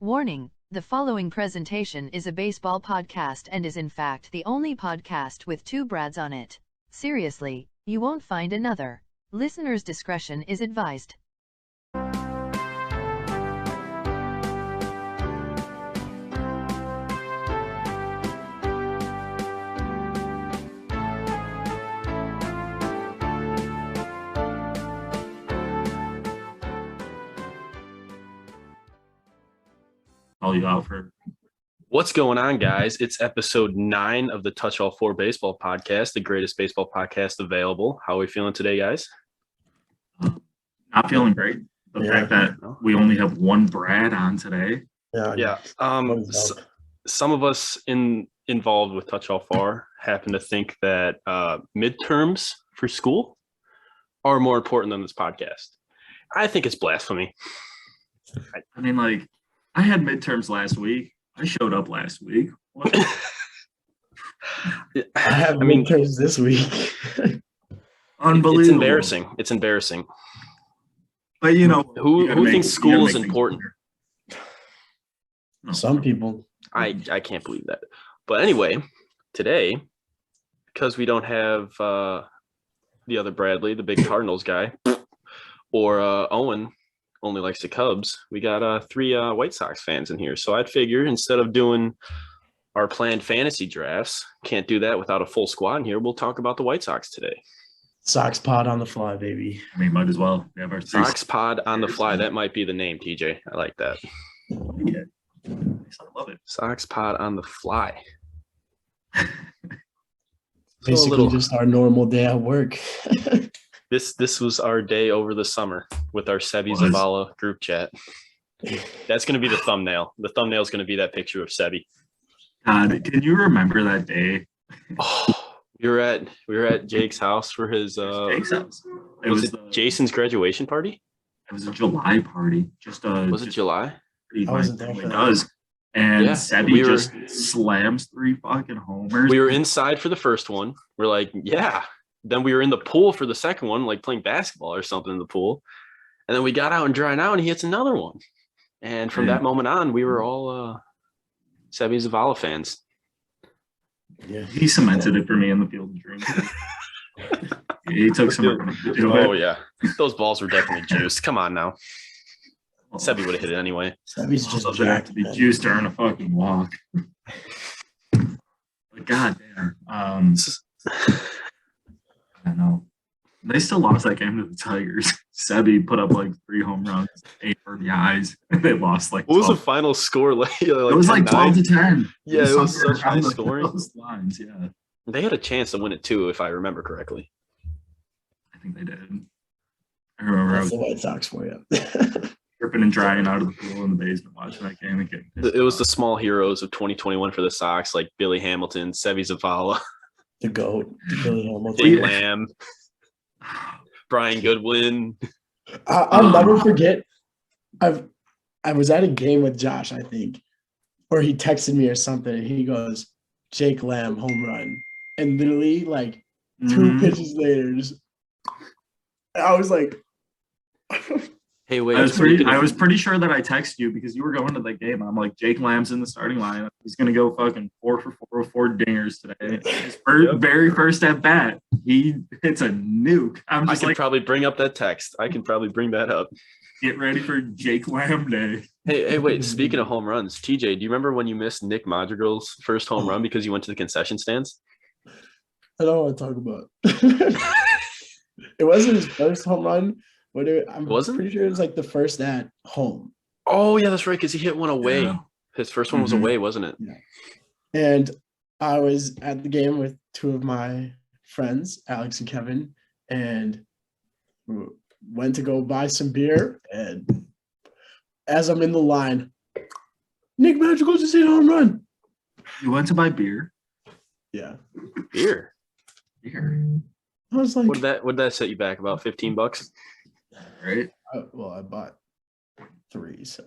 Warning, the following presentation is a baseball podcast and is in fact the only podcast with two Brads on it. Seriously, you won't find another. Listener's discretion is advised. Call you out for What's going on, guys? It's episode 9 of the TouchAllFour baseball podcast, the greatest baseball podcast available. How are we feeling today, guys? not feeling great. The fact that we only have one Brad on today. Some of us involved with TouchAllFour happen to think that midterms for school are more important than this podcast. I think it's blasphemy. I mean, like, I had midterms last week. I showed up last week. What? I have midterms this week. Unbelievable. It's embarrassing. It's embarrassing. But, you know, who thinks school is important? No. Some people. I can't believe that. But anyway, today, because we don't have the other Bradley, the big Cardinals guy, or Owen, only likes the Cubs, we got 3 White Sox fans in here. So I'd figure instead of doing our planned fantasy drafts, can't do that without a full squad in here, we'll talk about the White Sox today. Sox Pod on the fly, baby. I mean, might as well. We have our Sox Pod on the fly. That might be the name, TJ. I like that. Yeah. I love it. Sox Pod on the fly. Basically just our normal day at work. This was our day over the summer with our Sebi Zavala group chat. That's going to be the thumbnail. The thumbnail is going to be that picture of Sebi. God, can you remember that day? Oh, we were at Jake's house for his Jake's house. Was it Jason's graduation party? It was a July party. Was it July? I wasn't there for that. Does. And Sebi just slams 3 fucking homers. We were inside for the first one. We're like, yeah. Then we were in the pool for the second one, like playing basketball or something in the pool. And then we got out and dried out, and he hits another one. And from that moment on, we were all Sebi Zavala fans. Yeah, he cemented it for me in the Field of Dreams. He took some. Oh, yeah. Those balls were definitely juiced. Come on now. Sebi would have hit it anyway. Sebi's just those would have to be juiced during a fucking walk. But goddamn. I don't know. They still lost that game to the Tigers. Sebi put up like 3 home runs, 8 RBIs. They lost like 12. What was the final score? Like it was like 12 to 10. Yeah, it was such high scoring. Lines, yeah. They had a chance to win it too, if I remember correctly. I think they did. I remember That's the White Sox for you. Dripping and drying out of the pool in the basement watching that game again. It was the small heroes of 2021 for the Sox, like Billy Hamilton, Sebi Zavala. The GOAT, Billy Hamilton. Jake Lamb, Brian Goodwin. I'll never forget. I was at a game with Josh, I think, where he texted me or something, and he goes, "Jake Lamb home run," and literally like 2 pitches later, I was like. Hey, wait. I was pretty sure that I texted you because you were going to that game. I'm like, Jake Lamb's in the starting lineup. He's going to go fucking 4 for 4 with 4 dingers today. His very first at bat, he hits a nuke. I can probably bring up that text. I can probably bring that up. Get ready for Jake Lamb day. Hey, wait. Speaking of home runs, TJ, do you remember when you missed Nick Madrigal's first home run because you went to the concession stands? I don't want to talk about. It wasn't his first home run. I'm pretty sure it was like the first at home. Oh, yeah, that's right, because he hit one away. Yeah. His first one was away, wasn't it? Yeah. And I was at the game with 2 of my friends, Alex and Kevin, and went to go buy some beer. And as I'm in the line, Nick Madrigal just hit a home run. You went to buy beer? Yeah. Beer. I was like, would that set you back about $15? Right. I bought 3, so.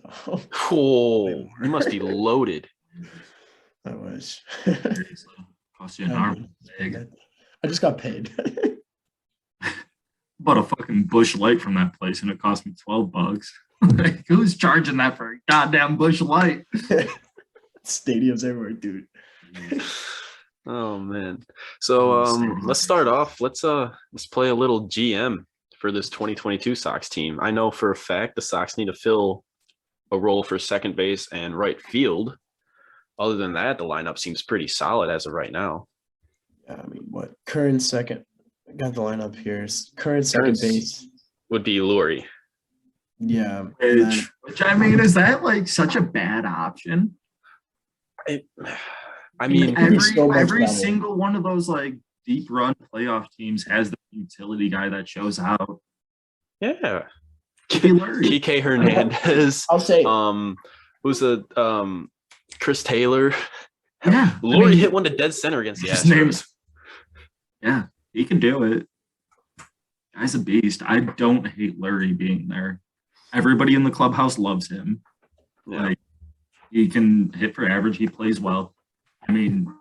Oh, you must be loaded. I wish. Cost you an arm. I just got paid. Bought a fucking Bush Light from that place, and it cost me $12. Like, who's charging that for a goddamn Bush Light? Stadiums everywhere, dude. Oh man. So let's start off. Let's play a little GM for this 2022 Sox team. I know for a fact the Sox need to fill a role for second base and right field. Other than that, the lineup seems pretty solid as of right now. I mean, what current second? I got the lineup here. Current second base would be Lurie. Yeah. Which I mean, is that like such a bad option? I mean, every single one of those like deep run playoff teams has the utility guy that shows out. Yeah. Kike Hernandez. I'll say who's the Chris Taylor. Yeah. Lurie hit one to dead center against the Astros. Yeah, he can do it. Guy's a beast. I don't hate Lurie being there. Everybody in the clubhouse loves him. Yeah. Like, he can hit for average. He plays well. I mean,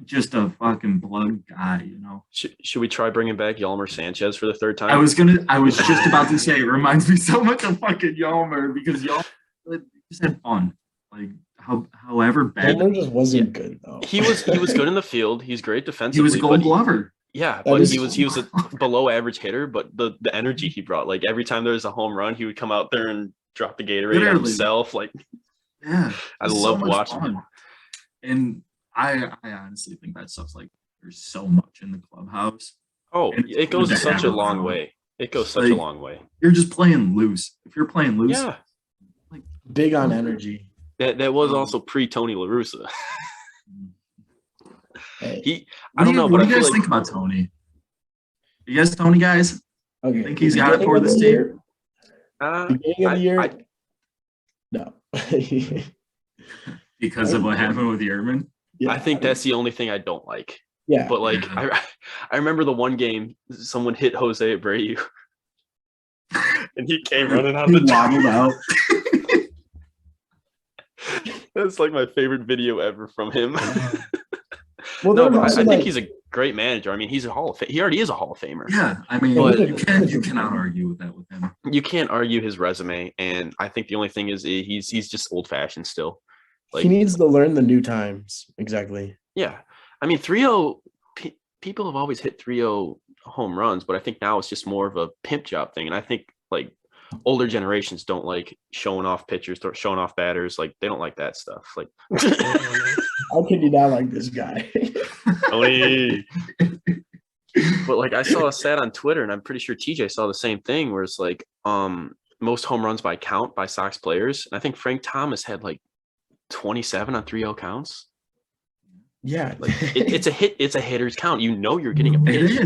just a fucking blood guy, you know. Should we try bringing back Yolmer Sanchez for the third time? I was just about to say, it reminds me so much of fucking Yolmer because Yolmer just had fun. Like, however bad. Yolmer just wasn't good though. He was good in the field. He's great defensively. He was a Gold Glover. Yeah, but he was a below average hitter. But the energy he brought, like every time there was a home run, he would come out there and drop the Gatorade on himself. Like, yeah, I loved watching him. And I honestly think that stuff's like there's so much in the clubhouse. Oh, it goes such a long way. It goes such a long way. You're just playing loose. If you're playing loose, yeah, like big on energy. That was also pre Tony La Russa. I don't know. What do you guys think about Tony? You guys, Tony guys? Okay, think he's got it for this team? Beginning of the year, no. Because of what happened with Yerman? Yeah, I think that's the only thing I don't like. Yeah. But like I remember the one game someone hit Jose Abreu and he came running out the wobbled out. That's like my favorite video ever from him. Well, no, I think he's a great manager. I mean, he's a Hall of Fame. He already is a Hall of Famer. Yeah, I mean, you cannot argue with that with him. You can't argue his resume, and I think the only thing is he's just old fashioned still. Like, he needs to learn the new times. Exactly. Yeah, I mean, 3-0. People have always hit 3-0 home runs, but I think now it's just more of a pimp job thing. And I think like older generations don't like showing off pitchers, showing off batters. Like they don't like that stuff. Like, how can you not like this guy? Tony. But like I saw a stat on Twitter, and I'm pretty sure TJ saw the same thing, where it's like most home runs by count by Sox players. And I think Frank Thomas had like 27 on 3-0 counts. Yeah, like it's a hit. It's a hitter's count. You know you're getting a pitch. It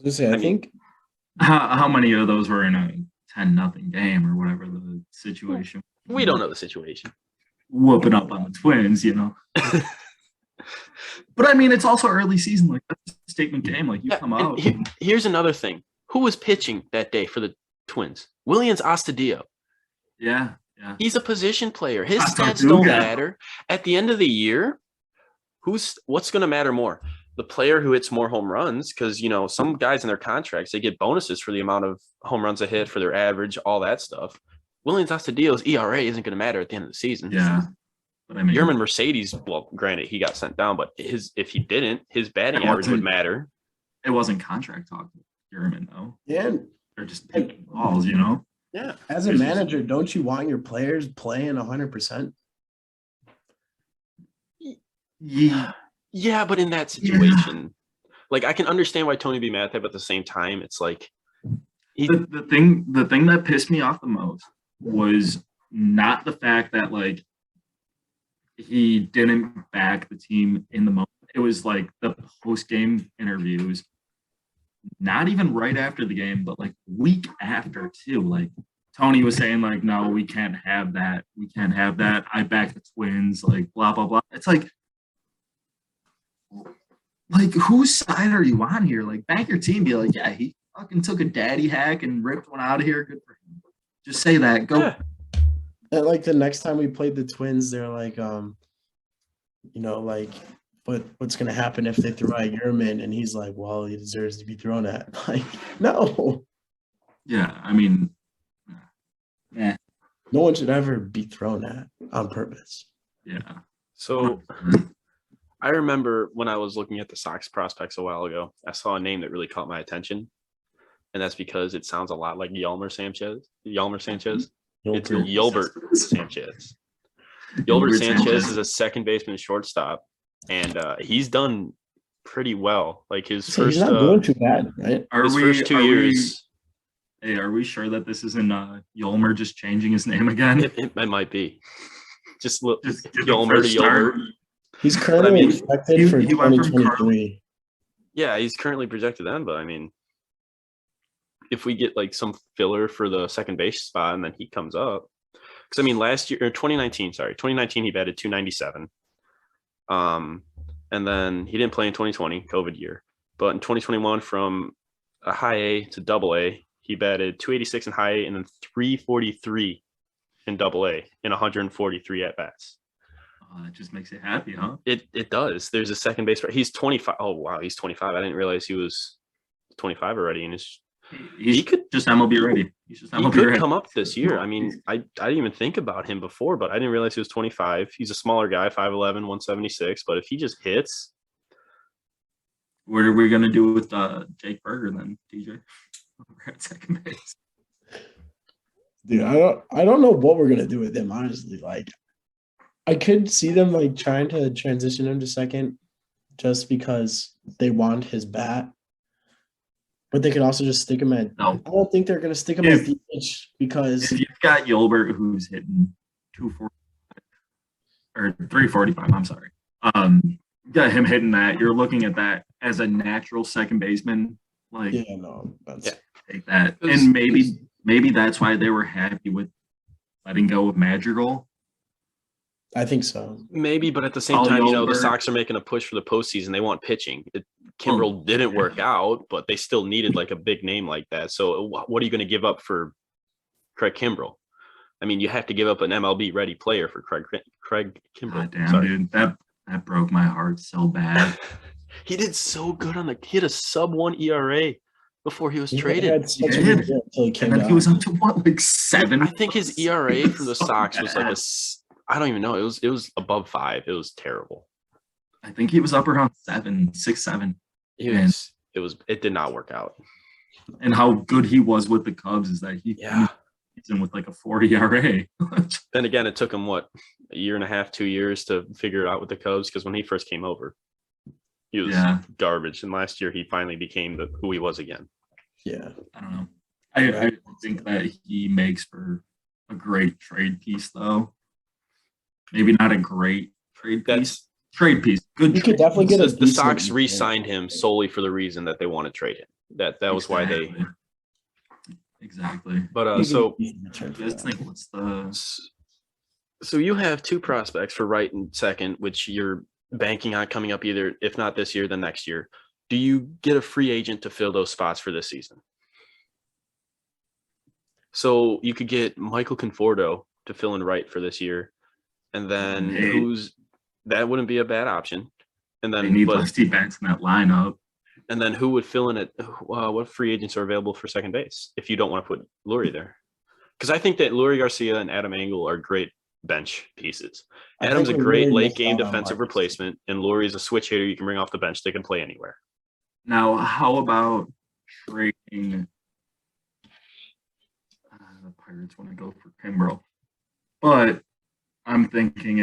is. I think how many of those were in a 10-0 game or whatever the situation. We don't know the situation. Whooping up on the Twins, you know. But I mean, it's also early season. Like that's a statement game. Like you come out. Here's another thing. Who was pitching that day for the Twins? Willians Astudillo. Yeah. He's a position player. His stats don't matter. At the end of the year, what's going to matter more? The player who hits more home runs, because you know some guys in their contracts they get bonuses for the amount of home runs they hit, for their average, all that stuff. Willians Astudillo's ERA isn't going to matter at the end of the season. Yeah, but I mean, Yerman Mercedes. Well, granted, he got sent down, but if he didn't, his batting average would matter. It wasn't contract talk with Yerman though. Yeah, they're just picking balls, you know. Yeah. As a manager, don't you want your players playing 100%? Yeah, but in that situation, like I can understand why Tony be mad at that, but at the same time, it's like the thing that pissed me off the most was not the fact that like he didn't back the team in the moment. It was like the post-game interviews, not even right after the game, but like week after too. Like Tony was saying like, no, we can't have that. We can't have that. I back the Twins, like blah, blah, blah. It's like whose side are you on here? Like back your team, be like, yeah, he fucking took a daddy hack and ripped one out of here. Good for him. Just say that. Go. Yeah. And like the next time we played the Twins, they're like, you know, like what's gonna happen if they throw at Yerman? And he's like, well, he deserves to be thrown at. Like, no. Yeah, I mean, No one should ever be thrown at on purpose. Yeah. So I remember when I was looking at the Sox prospects a while ago, I saw a name that really caught my attention. And that's because it sounds a lot like Yelmer Sanchez. It's Yolbert Sanchez. Yolbert Sanchez is a second baseman shortstop, and he's done pretty well. Like his So first, he's not doing too bad, right? first 2 years. Hey, are we sure that this isn't Yolmer just changing his name again? It might be. Just look, Just give Yolmer to Yolbert. He's currently expected for he went from 2023. Yeah, he's currently projected then, but I mean, if we get like some filler for the second base spot and then he comes up, because I mean, last year or 2019, he batted 297. And then he didn't play in 2020, COVID year, but in 2021, from a high A to double A, he batted 286 in high A and then 343 in double A in 143 at bats. It just makes you happy, huh? It does. There's a second base. He's 25. Oh wow, he's 25. I didn't realize he was 25 already, and he could just MLB ready. He could come up this year. I mean, I didn't even think about him before, but I didn't realize he was 25. He's a smaller guy, 5'11", 176. But if he just hits, what are we gonna do with Jake Berger then, DJ? We're at second base. Dude, I don't know what we're gonna do with him, honestly. Like, I could see them like trying to transition him to second just because they want his bat. But they could also just stick him at. No. I don't think they're going to stick him at DH because if you've got Yolbert who's hitting 245 or 345, I'm sorry. You got him hitting that. You're looking at that as a natural second baseman. Like, take that, and maybe that's why they were happy with letting go of Madrigal. I think so. Maybe, but at the same time, the Sox are making a push for the postseason. They want pitching. Kimbrel didn't work out, but they still needed like a big name like that. So what are you going to give up for Craig Kimbrel? I mean, you have to give up an MLB ready player for Craig Kimbrel. God damn, dude, that broke my heart so bad. He did so good he had a sub-1 ERA before he was traded. And then he was up to what, like 7? I think his ERA for the Sox was like I don't even know. It was above 5. It was terrible. I think he was up around 6, 7. It did not work out. And how good he was with the Cubs is that he's in with like a 40 ERA. Then again, it took him a year and a half, 2 years to figure it out with the Cubs, because when he first came over, he was garbage. And last year he finally became who he was again. Yeah. I don't know. I think that he makes for a great trade piece though. Maybe not a great trade piece. Trade piece. Good. You could definitely get the Sox re-signed him solely for the reason that they want to trade him. That was why they. Exactly. But so. So you have 2 prospects for right and second, which you're banking on coming up either, if not this year, then next year. Do you get a free agent to fill those spots for this season? So you could get Michael Conforto to fill in right for this year, and then that wouldn't be a bad option. And then they need lefty bats in that lineup. And then who would fill in it? What free agents are available for second base if you don't want to put Lurie there? Because I think that Lurie Garcia and Adam Engel are great bench pieces. Adam's a great late game defensive replacement, and Lurie's a switch hitter you can bring off the bench. They can play anywhere. Now, how about trading? The Pirates want to go for Kimbrel, but I'm thinking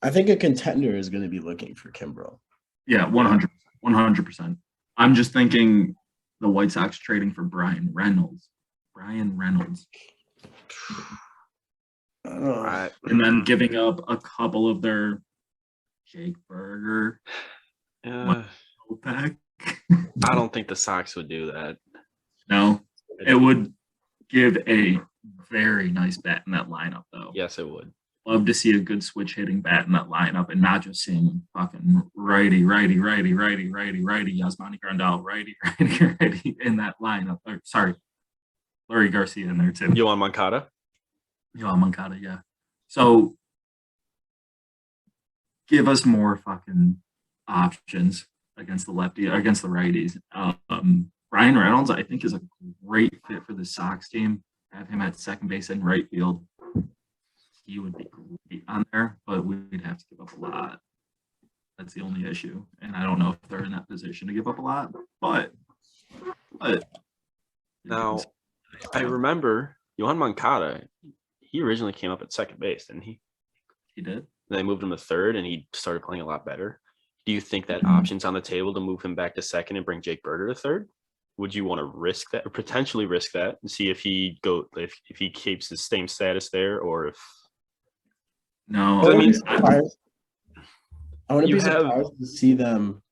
I think a contender is going to be looking for Kimbrel. Yeah, 100%. I'm just thinking the White Sox trading for Brian Reynolds. And then giving up a couple of their Jake Berger. I don't think the Sox would do that. No, it would give a very nice bat in that lineup, though. Yes, it would. Love to see a good switch hitting bat in that lineup, and not just seeing fucking righty, Yasmani Grandal, righty in that lineup. Or, sorry, Lurie Garcia in there too. Yohan Moncada, yeah. So give us more fucking options against the righties. Brian Reynolds, I think, is a great fit for the Sox team. have him at second base and right field. He would be great on there, but we'd have to give up a lot. That's the only issue. And I don't know if they're in that position to give up a lot, but now I remember Yohan Moncada, he originally came up at second base, didn't he? He did. They moved him to third and he started playing a lot better. Do you think that option's on the table to move him back to second and bring Jake Berger to third? Would you want to risk that or potentially risk that and see if he keeps his same status there or if no? I mean, I wouldn't be surprised to see them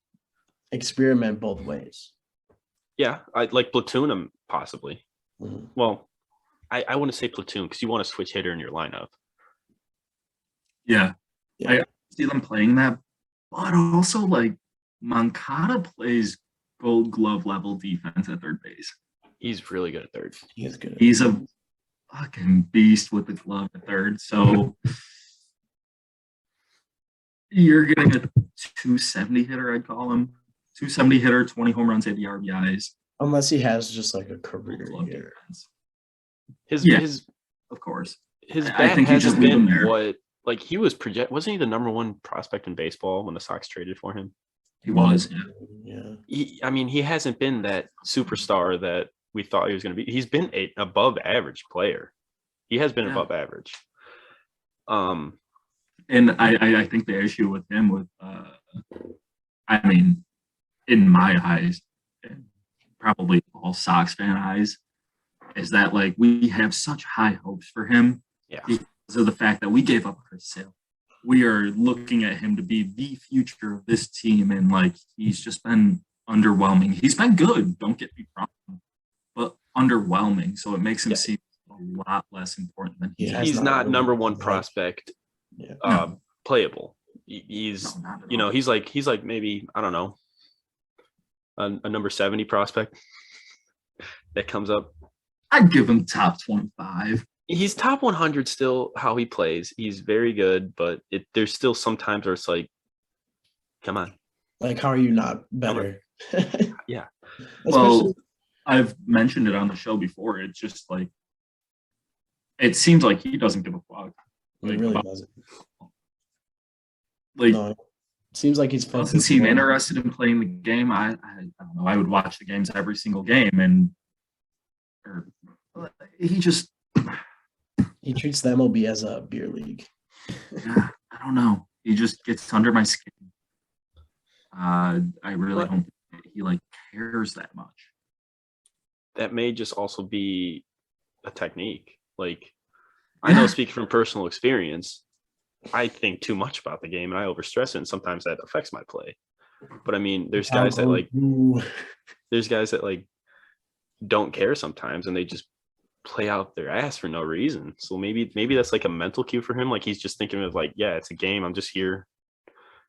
experiment both ways. Yeah, I'd like platoon him possibly. Mm-hmm. Well, I wouldn't say platoon because you want to switch hitter in your lineup. Yeah. I see them playing that, but also like Moncada plays Gold Glove level defense at third base. He's really good at third. He is good. He's a fucking beast with the glove at third. So you're getting a 270 hitter, I'd call him. 270 hitter, 20 home runs, 80 RBIs. Unless he has just like a career year. His of course. His bat I think hasn't been what like he was wasn't he the number one prospect in baseball when the Sox traded for him? He was, yeah. He hasn't been that superstar that we thought he was going to be. He's been an above average player. He has been above average. And I think the issue with him in my eyes, and probably all Sox fan eyes, is that like we have such high hopes for him because of the fact that we gave up Chris Sale. We are looking at him to be the future of this team, and like he's just been underwhelming. He's been good, don't get me wrong, but underwhelming. So it makes him seem a lot less important than he's not number one prospect. Playable. He's he's like maybe I don't know a number 70 prospect that comes up. I'd give him top 25. He's top 100 still. How he plays, he's very good, but there's still some times where it's like, come on, like how are you not better? Yeah. Well, I've mentioned it on the show before. It's just like it seems like he doesn't give a fuck. He really doesn't. Like, no, it seems like he's doesn't seem interested in playing the game. I don't know. I would watch the games every single game, and he treats the MLB as a beer league. I don't know. He just gets under my skin. I really don't think he like cares that much. That may just also be a technique. Like I know, speaking from personal experience, I think too much about the game and I overstress it, and sometimes that affects my play. But I mean, there's guys that like don't care sometimes, and they just play out their ass for no reason. So maybe that's like a mental cue for him. Like he's just thinking of like, yeah, it's a game. I'm just here,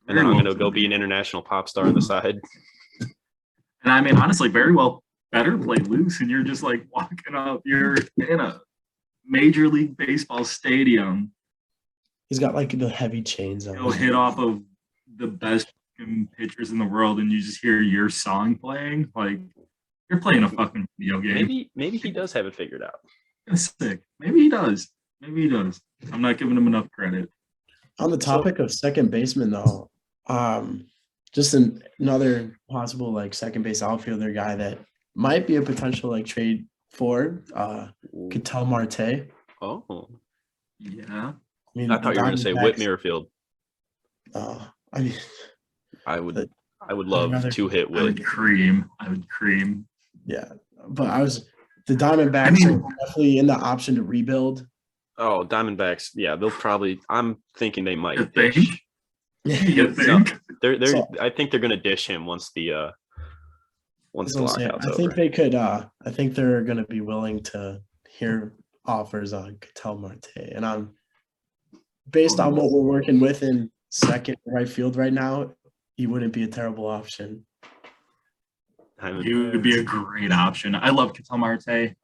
and then I'm gonna go be an international pop star on the side. And I mean, honestly, very well better play loose, and you're just like walking up. You're in a Major League Baseball stadium. He's got like the heavy chains on. He'll hit off of the best pitchers in the world, and you just hear your song playing. Like you're playing a fucking video game. Maybe he does have it figured out. That's sick. Maybe he does. I'm not giving him enough credit. On the topic of second baseman, though, just another possible like second base outfielder guy that might be a potential like trade for Ketel Marte. Oh, yeah. I thought you were going to say Whit Merrifield. I mean, I would love to hit Whit. I would cream. Yeah, but the Diamondbacks are definitely in the option to rebuild. Oh, Diamondbacks, yeah, they'll probably. I'm thinking they might dish. You think? No, I think they're going to dish him once the lockout's over. I think they could. I think they're going to be willing to hear offers on Ketel Marte, and I'm based on what we're working with in second right field right now. He wouldn't be a terrible option. He would be a great option. I love Ketel Marte.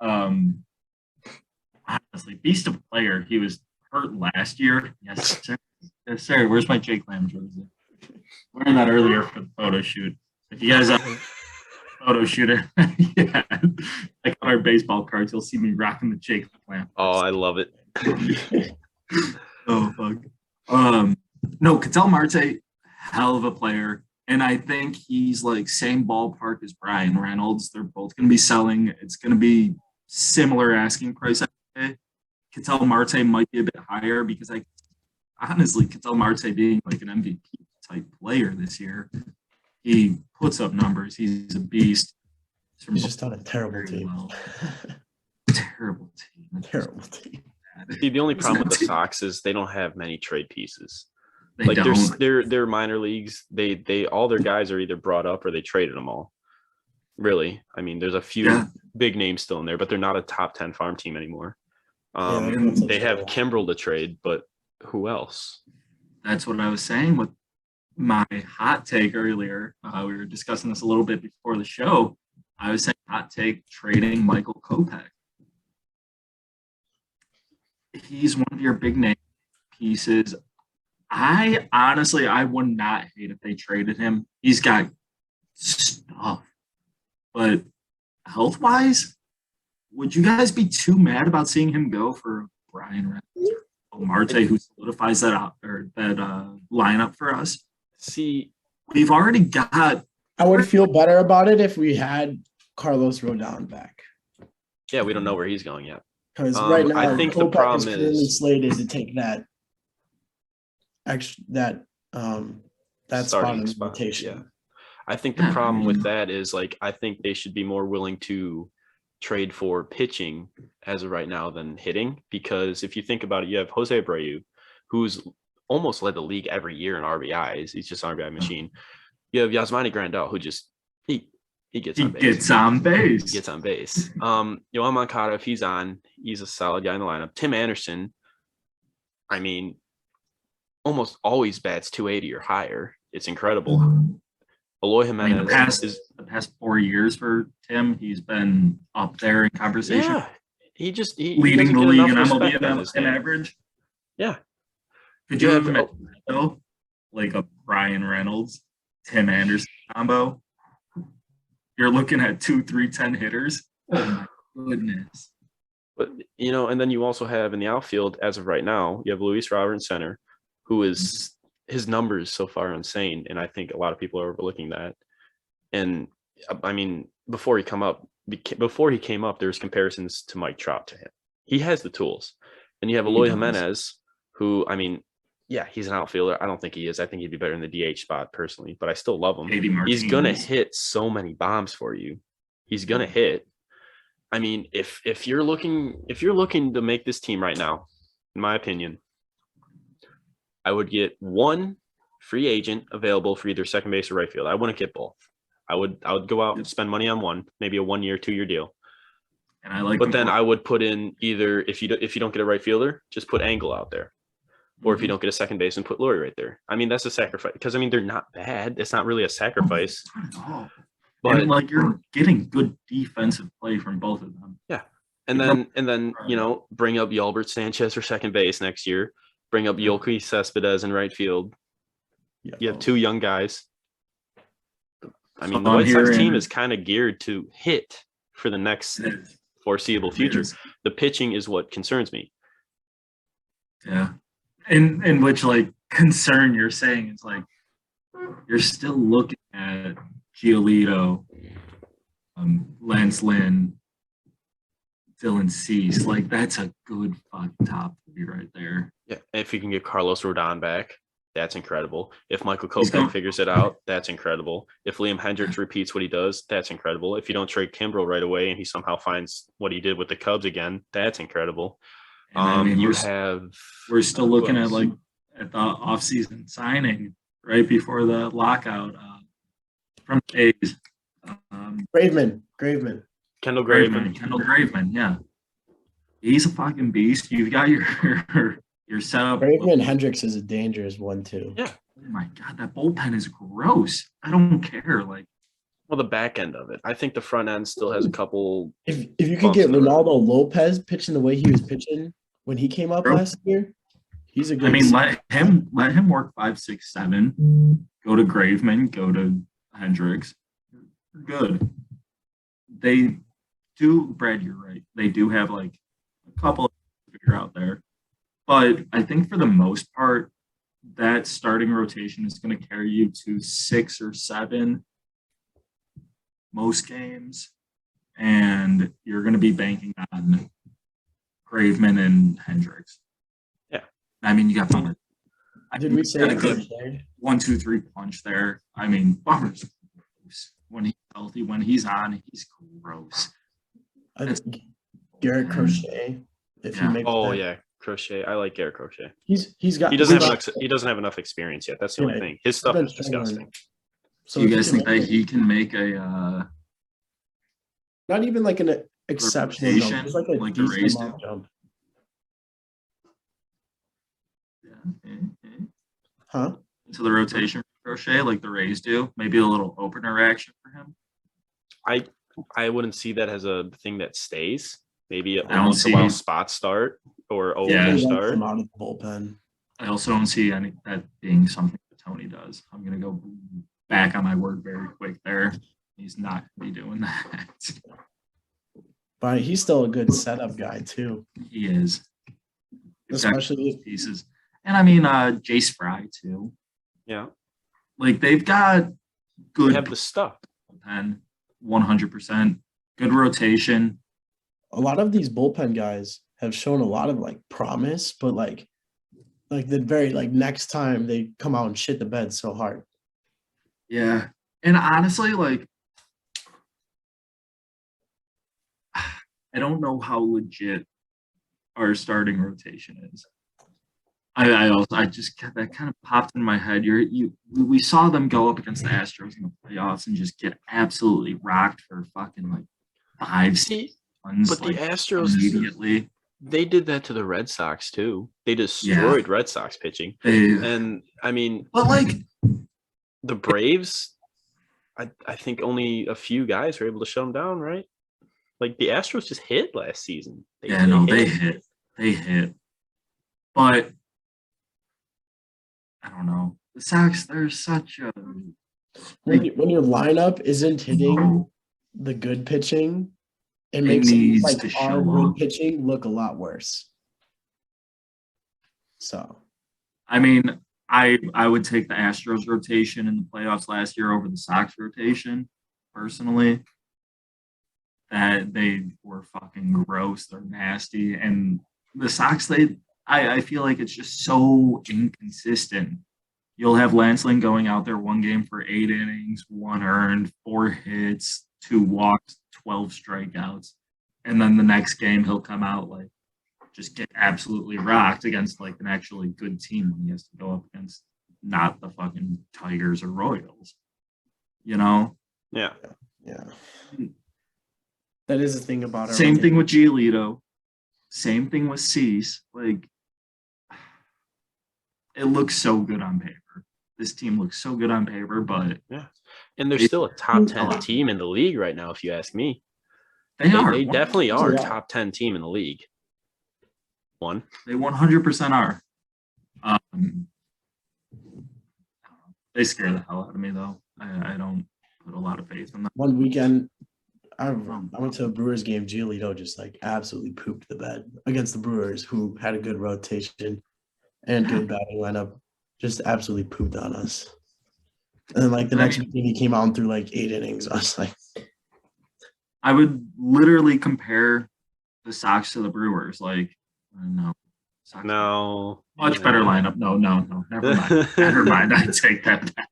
Honestly, beast of a player. He was hurt last year. Yes, sir. Yes, sir. Where's my Jake Lamb jersey? Wearing that earlier for the photo shoot. If you guys photo shooter. Yeah, like on our baseball cards, you'll see me rocking the Jake Lamb. Oh, I love it. Oh fuck. No, Ketel Marte, hell of a player, and I think he's like same ballpark as Brian Reynolds. They're both going to be selling. It's going to be similar asking price. Ketel Marte might be a bit higher because I honestly Ketel Marte being like an MVP type player this year, he puts up numbers. He's a beast. He's just on a terrible team. Well. Terrible team. Terrible team. See, the only problem with the Sox is they don't have many trade pieces. They Like don't. they're minor leagues. They all their guys are either brought up or they traded them all. Really, I mean, there's a few big names still in there, but they're not a top 10 farm team anymore. They have Kimbrel to trade, but who else? That's what I was saying with my hot take earlier. We were discussing this a little bit before the show. I was saying hot take trading Michael Kopech. He's one of your big name pieces. I honestly would not hate if they traded him. He's got stuff. But health-wise, would you guys be too mad about seeing him go for Brian Reynolds or Marte, who solidifies that lineup for us? See, we've already got. I would feel better about it if we had Carlos Rodon back. Yeah, we don't know where he's going yet. Because right now, I think the problem is currently slated to take that spot in the rotation. Yeah. I think the problem with that is like I think they should be more willing to trade for pitching as of right now than hitting, because if you think about it, you have Jose Abreu, who's almost led the league every year in RBIs. He's just an RBI machine. You have Yasmani Grandal, who just he gets on base. He gets on base. Yohan Moncada, if he's on, he's a solid guy in the lineup. Tim Anderson, I mean, almost always bats 280 or higher. It's incredible. Eloy Jimenez the past 4 years for Tim, he's been up there in conversation. Yeah, he leading the league in MLB in average. Yeah. Could you have like a Brian Reynolds, Tim Anderson combo? You're looking at 2, 3, 10 hitters. Oh my goodness. But and then you also have in the outfield, as of right now, you have Luis Robert in center, who is his numbers so far are insane, and I think a lot of people are overlooking that. And I mean, before he came up, there's comparisons to Mike Trout to him. He has the tools, and you have Eloy Jimenez, who I mean, yeah, he's an outfielder. I don't think he is. I think he'd be better in the DH spot personally, but I still love him. He's gonna hit so many bombs for you. He's gonna hit. I mean, if you're looking to make this team right now, in my opinion, I would get one free agent available for either second base or right field. I wouldn't get both. I would go out and spend money on one, maybe a 1 year, 2 year deal. And but then I would put in either if you don't get a right fielder, just put Angle out there, or if you don't get a second base, and put Laurie right there. I mean, that's a sacrifice because I mean they're not bad. It's not really a sacrifice. But and like you're getting good defensive play from both of them. Yeah, and then bring up Yolbert Sanchez for second base next year. Bring up Yoelqui Cespedes in right field. You have 2 young guys. I mean, the White Sox team is kind of geared to hit for the next foreseeable future. The pitching is what concerns me. Yeah. In which, like, concern you're saying is, like, you're still looking at Giolito, Lance Lynn, Dylan Cease. Like, that's a good fucking top 3 right there. Yeah, if you can get Carlos Rodon back, that's incredible. If Michael Kopech figures it out, that's incredible. If Liam Hendricks repeats what he does, that's incredible. If you don't trade Kimbrel right away and he somehow finds what he did with the Cubs again, that's incredible. I mean, we're still looking at the offseason signing right before the lockout from the A's. Graveman. Kendall Graveman, yeah. He's a fucking beast. You've got your setup. Graveman Hendricks is a dangerous one too. Yeah. Oh my God, that bullpen is gross. I don't care. Like, well, the back end of it. I think the front end still has a couple. If you could get Ronaldo Lopez pitching the way he was pitching when he came up last year, he's a good. I mean, let him work 5, 6, 7. Go to Graveman. Go to Hendricks. Good. they do, Brad, you're right. They do have like a couple of figure out there. But I think for the most part, that starting rotation is going to carry you to 6 or 7 most games. And you're going to be banking on Graveman and Hendricks. Yeah. I mean, you got Bummer. Did we say a good 1, 2, 3 punch there? I mean, Bummer's gross. When he's healthy, when he's on, he's gross. Garrett Crochet. If he makes Oh that. yeah, Crochet. I like Garrett Crochet. He's got He doesn't have enough experience yet. That's the only Yeah, thing. His stuff is disgusting. So you guys think that he can make a not even like an exceptional rotation, jump, just like a like the decent Rays amount do? jump. into Huh? the rotation for Crochet like the Rays do? Maybe a little opener action for him. I wouldn't see that as a thing that stays. Maybe a I don't once in a while see- spot start or Yeah. opener He likes start. him out of the bullpen. I also don't see that being something that Tony does. I'm gonna go back on my word very quick there. He's not gonna be doing that. But he's still a good setup guy too. He is. He's got Especially those pieces. And I mean Jace Fry too. Yeah, Like they've got they good have the stuff. bullpen, 100%. Good rotation. a lot of these bullpen guys have shown a lot of like promise, but like the very like next time they come out and shit the bed so hard. Yeah. And honestly, like I don't know how legit our starting rotation is. I just that kind of popped in my head. We saw them go up against the Astros in the playoffs and just get absolutely rocked for fucking like 5 runs. But like, the Astros immediately. they did that to the Red Sox too. They destroyed Red Sox pitching. And I mean, But like the Braves, I think only a few guys were able to shut them down, right? Like the Astros just hit last season. they hit. They hit. But I don't know. The Sox, they're such a When your lineup isn't hitting the good pitching, it makes needs like to our show good up. pitching look a lot worse. So I mean, I would take the Astros rotation in the playoffs last year over the Sox rotation, personally. That they were fucking gross. They're nasty. And the Sox, I feel like it's just so inconsistent. You'll have Lancelin going out there one game for 8 innings, 1 earned, 4 hits, 2 walks, 12 strikeouts. And then the next game he'll come out like just get absolutely rocked against like an actually good team when he has to go up against not the fucking Tigers or Royals. You know? Yeah. that is the thing about our Same thing with Giolito. Same thing with Cease. Like, it looks so good on paper. This team looks so good on paper, but Yeah. And they're still a top 10 team in the league right now, if you ask me. they are. They definitely are a Yeah. top 10 team in the league. One. They 100% are. They scare the hell out of me, though. I don't put a lot of faith in them. One weekend, I went to a Brewers game. Giolito just like absolutely pooped the bed against the Brewers, who had a good rotation and good batting lineup. Just absolutely pooped on us. And then like the next weekend, he came out and threw like 8 innings. I was like, I would literally compare the Sox to the Brewers. Like, no. Sox No. much better lineup. No. Never mind. Never mind. I take that back.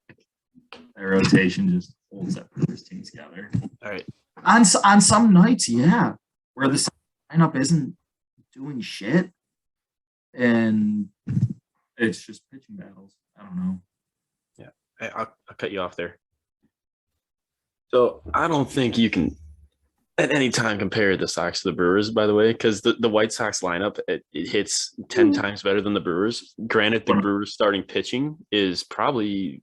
That rotation just holds that Brewers team together. All right. On some nights, yeah, where the lineup isn't doing shit, and it's just pitching battles. I don't know. I'll cut you off there. So I don't think you can at any time compare the Sox to the Brewers, by the way, because the White Sox lineup, it hits 10 times better than the Brewers. Granted, the Brewers starting pitching is probably,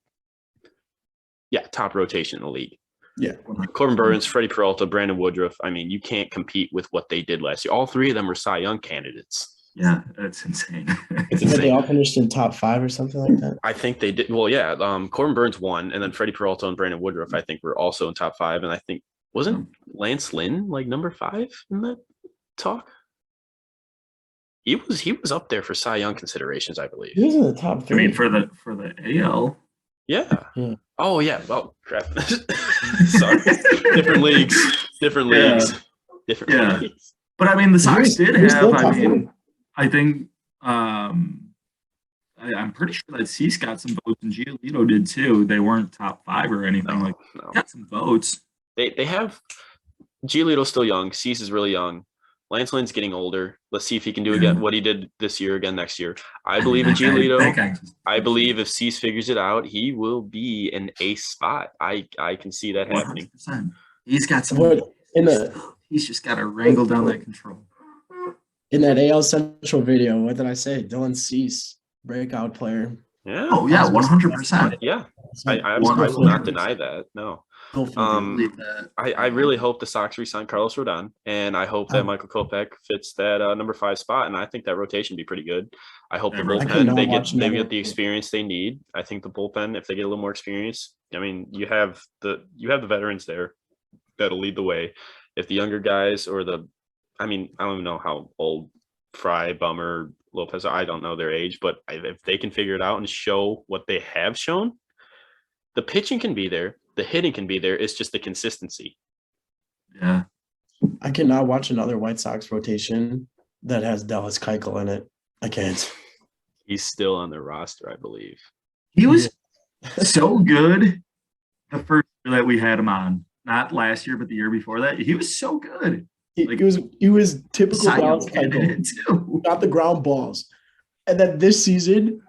top rotation in the league. yeah, Corbin Burns, Freddie Peralta, Brandon Woodruff. I mean, you can't compete with what they did last year. All 3 of them were Cy Young candidates. Yeah, that's insane. It's but they insane. all finished in top 5 or something like that. I think they did. Well, yeah. Corbin Burns won, and then Freddie Peralta and Brandon Woodruff, I think, were also in top 5. And I think Wasn't Lance Lynn like number 5 in that talk? He was up there for Cy Young considerations, I believe. He was in the top I 3. mean, for the AL. Yeah. Yeah. Oh yeah. Oh crap. Sorry. Different leagues. Different leagues. Different leagues. But I mean, the Sox did he was have. still I top mean, 3. I think I'm pretty sure that Cease got some votes and Giolito did too. They weren't top 5 or anything like. No. Got some votes. They have Giolito's still young. Cease is really young. Lance Lynn's getting older. Let's see if he can do again what he did this year again next year. I believe in Giolito. I believe if Cease figures it out, he will be an ace spot. I can see that happening. 100%. He's got some. He's just got to wrangle down that control. In that AL Central video, what did I say? Dylan Cease, breakout player. Yeah. Oh yeah, 100%. Yeah. I will not deny that. No. I really hope the Sox re-sign Carlos Rodon, and I hope that Michael Kopech fits that number 5 spot, and I think that rotation would be pretty good. I hope the bullpen they get the experience they need. I think the bullpen, if they get a little more experience, I mean, you have the veterans there that'll lead the way. If the younger guys I don't even know how old Fry, Bummer, Lopez, I don't know their age, but if they can figure it out and show what they have shown, the pitching can be there. The hitting can be there. It's just the consistency. Yeah. I cannot watch another White Sox rotation that has Dallas Keuchel in it. I can't. He's still on the roster, I believe. He was so good the first year that we had him on. Not last year, but the year before that. He was so good. He was typical Dallas Keuchel. Got the ground balls. And then this season,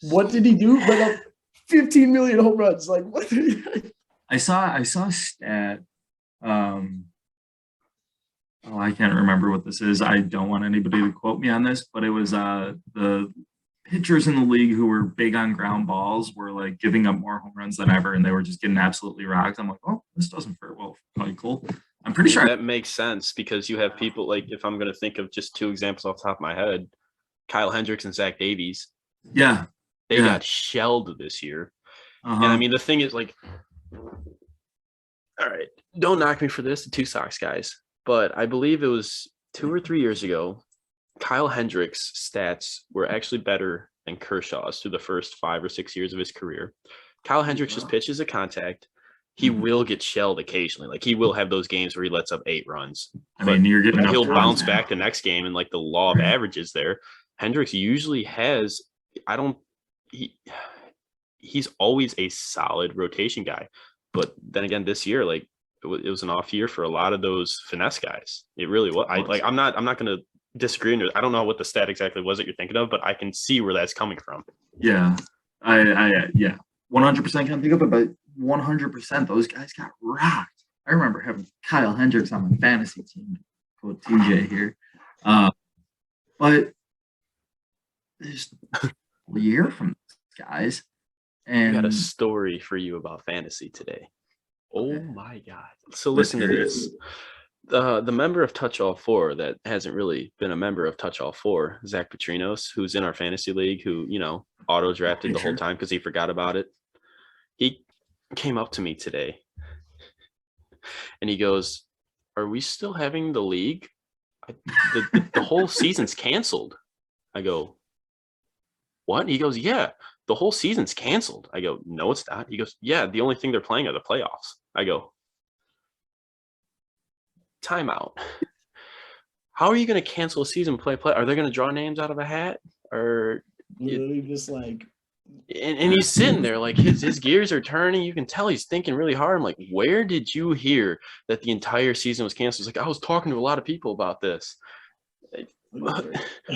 what did he do? Like up 15 million home runs. Like what did he do? I saw a stat. I can't remember what this is. I don't want anybody to quote me on this, but it was the pitchers in the league who were big on ground balls were like giving up more home runs than ever, and they were just getting absolutely rocked. I'm like, oh, this doesn't fare well for Michael. I'm pretty sure that makes sense because you have people like, if I'm going to think of just 2 examples off the top of my head, Kyle Hendricks and Zach Davies. Yeah, they got shelled this year. And I mean, the thing is, like, all right, don't knock me for this, the 2 Sox guys, but I believe it was 2 or 3 years ago, Kyle Hendricks' stats were actually better than Kershaw's through the first 5 or 6 years of his career. Kyle Hendricks just pitches a contact. He will get shelled occasionally. Like, he will have those games where he lets up 8 runs. I mean, you're getting he'll bounce back the next game, and like the law of averages there. Hendricks usually has, he's always a solid rotation guy. But then again, this year, like it was an off year for a lot of those finesse guys. It really was. I'm not going to disagree. I don't know what the stat exactly was that you're thinking of, but I can see where that's coming from. Yeah, I 100% can't think of it, but 100% those guys got rocked. I remember having Kyle Hendricks on my fantasy team. Quote TJ here, but there's a year from these guys. And I got a story for you about fantasy today. Oh my God. So listen to this. The member of TouchAllFour that hasn't really been a member of TouchAllFour, Zach Petrinos, who's in our fantasy league, who, auto drafted the whole time because he forgot about it. He came up to me today and he goes, "Are we still having the league? The whole season's canceled." I go, "What?" He goes, "Yeah. The whole season's canceled." I go, "No, it's not." He goes, "Yeah, the only thing they're playing are the playoffs." I go, "Timeout. How are you going to cancel a season play? Are they going to draw names out of a hat?" Or literally just like, and he's sitting there like his gears are turning. You can tell he's thinking really hard. I'm like, "Where did you hear that the entire season was canceled?" He's like, "I was talking to a lot of people about this." What?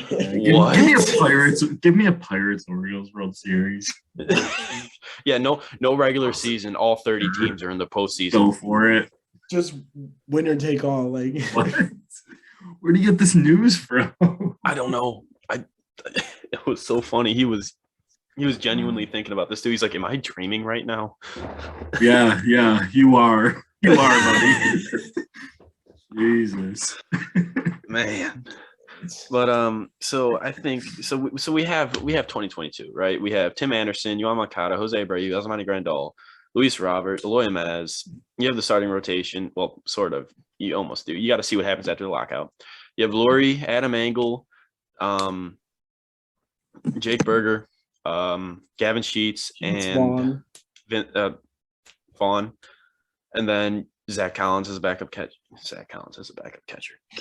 Give me a Pirates Orioles World Series. Yeah, no regular season. All 30 teams are in the postseason. Go for it. Just winner take all. Like, what? Where do you get this news from? I don't know. It was so funny. He was genuinely thinking about this too. He's like, "Am I dreaming right now?" Yeah, you are. You are, buddy. Jesus, man. But so I think we have 2022, right? We have Tim Anderson, Yohan Moncada, Jose Abreu, Yasmani Grandal, Luis Robert, Eloy Jimenez. You have the starting rotation. Well, sort of. You almost do. You got to see what happens after the lockout. You have Laurie, Adam Engel, Jake Berger, Gavin Sheets, and Vaughn. And then Zach Collins as a backup catcher.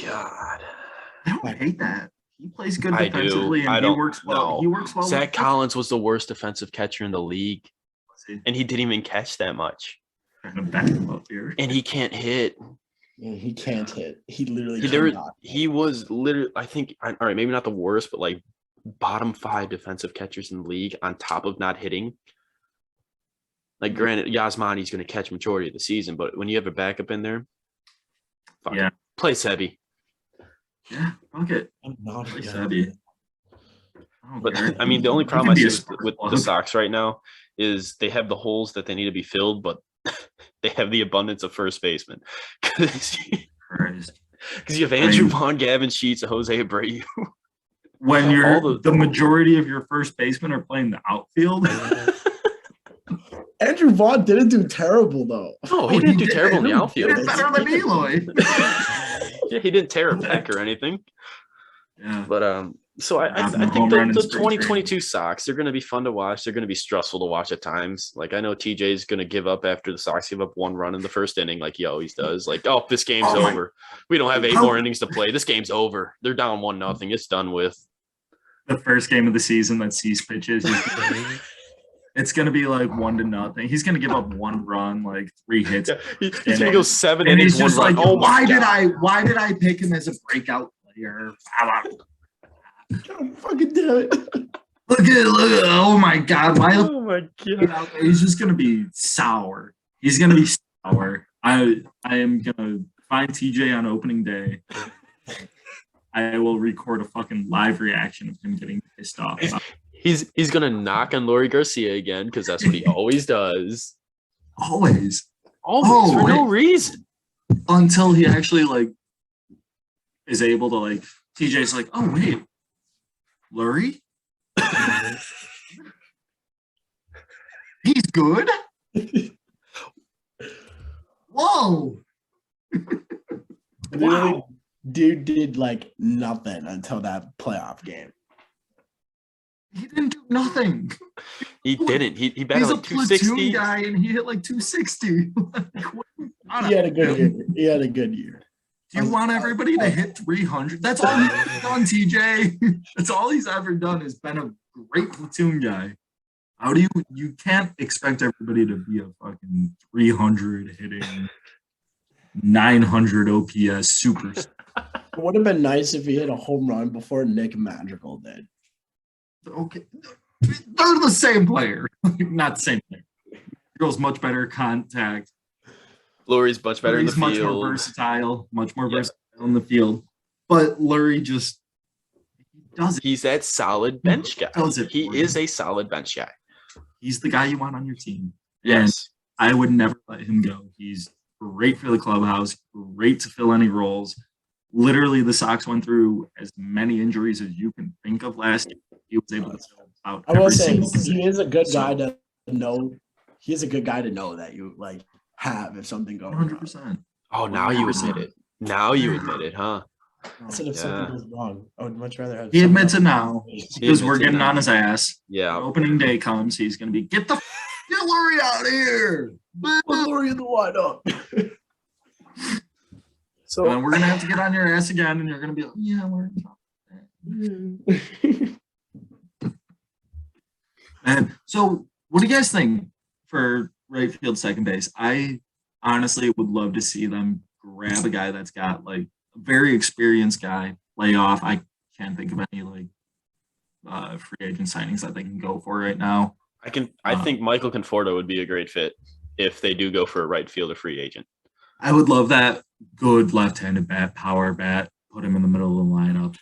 God. I don't hate that. He plays good I defensively do. and I he don't works well. know. He works well. Zach Collins was the worst defensive catcher in the league. And he didn't even catch that much. Trying to back him up here. And he can't hit. Yeah, he can't hit. He literally cannot. He was literally, I think, all right, maybe not the worst, but like bottom 5 defensive catchers in the league on top of not hitting. Like, granted, Yasmani's going to catch majority of the season, but when you have a backup in there, play Sebi. Yeah, fuck it. I'm not Play gonna- Sebi. But I mean, the only problem I see with the Sox right now is they have the holes that they need to be filled, but they have the abundance of first basemen. Because you have Andrew Vaughn, Gavin Sheets, Jose Abreu. When you're the majority of your first basemen are playing the outfield. Andrew Vaughn didn't do terrible though. No, he didn't do terrible in the outfield. He did better than Eloy. Yeah, he didn't tear a pec or anything. Yeah. But so I think the 2022 Sox, they're going to be fun to watch. They're going to be stressful to watch at times. Like, I know TJ is going to give up after the Sox give up 1 run in the first inning, like he always does. Like, oh, this game's over. We don't have 8 more innings to play. This game's over. They're down 1-0. It's done with. The first game of the season that sees pitches. It's going to be like 1-0. He's going to give up 1 run, like 3 hits. Yeah, he's going to go 7 innings. And he's just like, oh, why did I pick him as a breakout player? God fucking damn it. Look at oh my God. Oh my God. He's just going to be sour. He's going to be sour. I am going to find TJ on opening day. I will record a fucking live reaction of him getting pissed off. He's gonna knock on Laurie Garcia again because that's what he always does. Always for no reason. Until he actually like is able to like. TJ's like, oh wait, Laurie, he's good. Whoa. Wow. Dude did like nothing until that playoff game. He didn't do nothing. He didn't. He batted like 260. He's a platoon guy, and he hit like 260. He had a good year. Do you want everybody to hit 300? That's all he's done, TJ. That's all he's ever done is been a great platoon guy. How do you can't expect everybody to be a fucking 300 hitting 900 OPS superstar. It would have been nice if he hit a home run before Nick Madrigal did. Okay, they're the same player. Not the same player. Madrigal's much better contact. Laurie's much better in the field. Much more versatile in the field. But Laurie just does it. He's that solid bench guy. He is a solid bench guy. He's the guy you want on your team. Yes. And I would never let him go. He's great for the clubhouse, great to fill any roles. Literally, the Sox went through as many injuries as you can think of last year. He was able to fill out. I will say he is a good guy to know. He is a good guy to know that you like have if something goes 100%. Oh, now you admit it. Now you admit it, huh? Instead of something goes wrong, I would much rather have. He admits it now because we're getting on his ass. Yeah. When opening day comes, he's going to be get Laurie out of here. Put Laurie in the lineup. So we're going to have to get on your ass again, and you're going to be like, yeah, we're. And so, what do you guys think for right field, second base? I honestly would love to see them grab a guy that's got like a very experienced guy, lay off. I can't think of any like free agent signings that they can go for right now. I think Michael Conforto would be a great fit if they do go for a right fielder free agent. I would love that. Good left-handed bat, power bat. Put him in the middle of the lineup.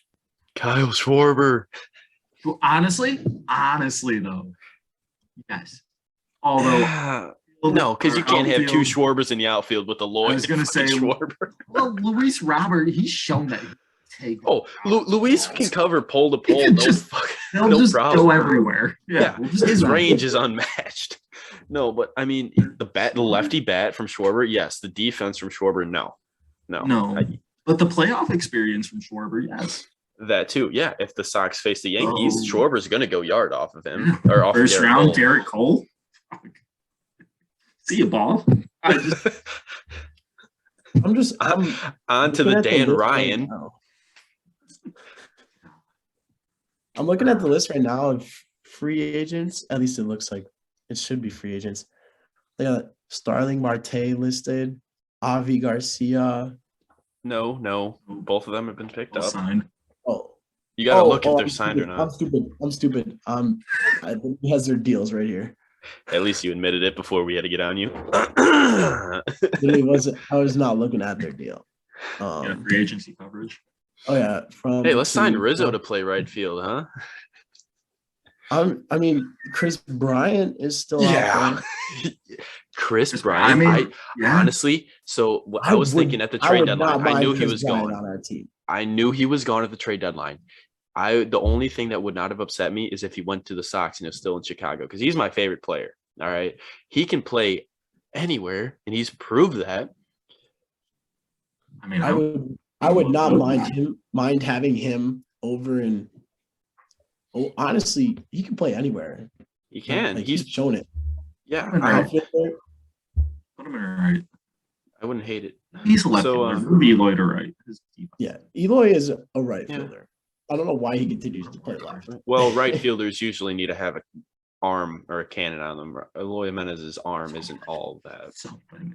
Kyle Schwarber. Honestly though, yes. Although no, because you can't have 2 Schwarbers in the outfield with the Lloyd. I was going to say Schwarber. Well, Luis Robert, he's shown that he can take. Oh, Luis can cover pole to pole. He'll just problem. go everywhere. Yeah, his range is unmatched. No, but I mean the lefty bat from Schwarber, yes. The defense from Schwarber, no. But the playoff experience from Schwarber, yes. That too, yeah. If the Sox face the Yankees, Oh. Schwarber's going to go yard off of him or off First of round, Cole. Garrett Cole. See you, ball. I'm On to the Dan Ryan. Right, I'm looking at the list right now of free agents. At least it looks like it should be free agents. They got Starling Marte listed, Avi Garcia. No. Both of them have been picked up. Signed. Oh, You got to look if they're signed or not. I'm stupid. I think he has their deals right here. At least you admitted it before we had to get on you. I was not looking at their deal. Free agency coverage. Oh yeah. Hey, let's sign Rizzo to play right field, huh? I mean, Chris Bryant is still out there. Chris Bryant. Honestly, so I was thinking at the trade deadline, I knew he was gone on our team. I knew he was gone at the trade deadline. The only thing that would not have upset me is if he went to the Sox and is still in Chicago, because he's my favorite player. All right. He can play anywhere, and he's proved that. I mean, I would not mind having him over in. Oh, honestly, he can play anywhere. He can. Like, he's shown it. Yeah. Put him in right. I wouldn't hate it. He's a left fielder. Move Eloy to right. Yeah, Eloy is a right fielder. I don't know why he continues to play left. Well, right fielders usually need to have an arm or a cannon on them. Eloy Jimenez's arm isn't all that. Something.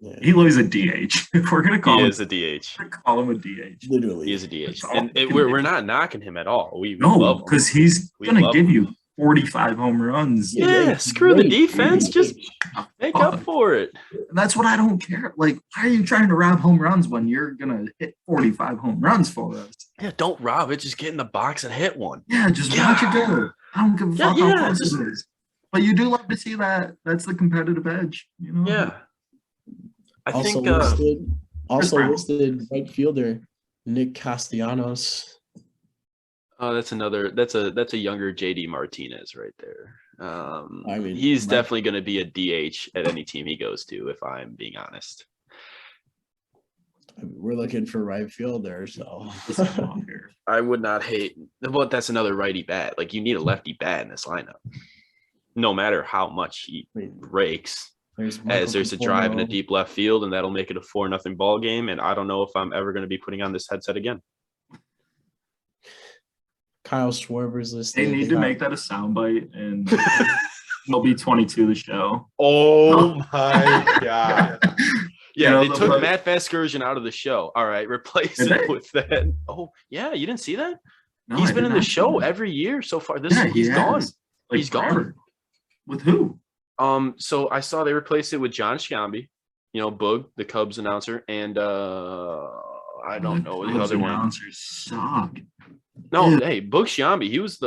Yeah. Eloy's a DH. If we're gonna call him, is a DH. Call him a DH. Literally, he is a DH, and we're not knocking him at all. We no, love him because he's gonna give you 45 home runs. Yeah, screw the defense. Just make up for it. And that's what I don't care. Like, why are you trying to rob home runs when you're gonna hit 45 home runs for us? Yeah, don't rob it. Just get in the box and hit one. Yeah, just watch it go. I don't give a fuck how close it is. But you do love to see that. That's the competitive edge, you know? Yeah. I think listed right fielder Nick Castellanos. Oh, that's a younger JD Martinez right there. I mean, he's definitely going to be a DH at any team he goes to, if I'm being honest. We're looking for right fielder, so I would not hate. But that's another righty bat. Like, you need a lefty bat in this lineup, no matter how much he breaks. There's a drive in a deep left field, and that'll make it a 4-0 ball game. And I don't know if I'm ever going to be putting on this headset again. Kyle Schwarber's listed. They need to make that a soundbite, and it'll be 22 the show. Oh my god! Yeah, they took Matt Vasgersian out of the show. All right, replace it with that. Oh yeah, you didn't see that? No, he's been in the show every year so far. He's gone. Like, he's gone. With who? So I saw they replaced it with John Sciambi, Boog, the Cubs announcer, and I don't know the other one. Announcers suck. No, hey, Boog Sciambi, he's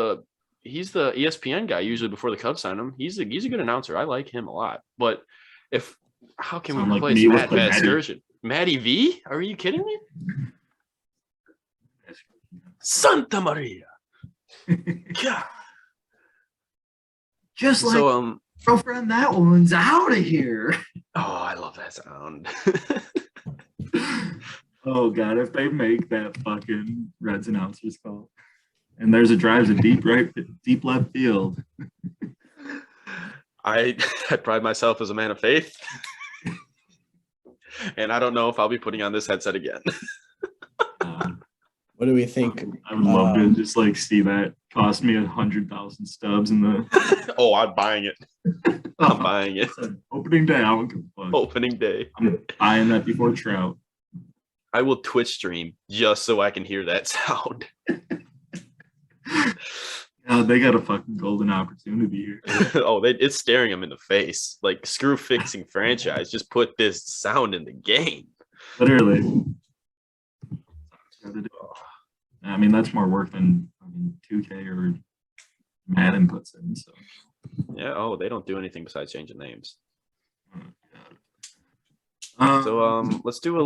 the ESPN guy usually before the Cubs sign him. He's a good announcer. I like him a lot. But how can we replace Matt Vasgersian? Matty V? Are you kidding me? Santa Maria. God. Just like girlfriend, that one's out of here. Oh, I love that sound. Oh god, if they make that fucking Reds announcers call, and there's a drive to deep left field. I pride myself as a man of faith, and I don't know if I'll be putting on this headset again. What do we think? I would love to just see that cost me 100,000 stubs in the. Oh, I'm buying it. I'm buying it. Opening day. I don't give a fuck. Opening day. I'm buying that before Trout. I will Twitch stream just so I can hear that sound. They got a fucking golden opportunity here. It's staring them in the face. Like, screw fixing franchise. Just put this sound in the game. Literally. I mean, that's more work than 2K or Madden puts in. So yeah. They don't do anything besides changing names. Let's do a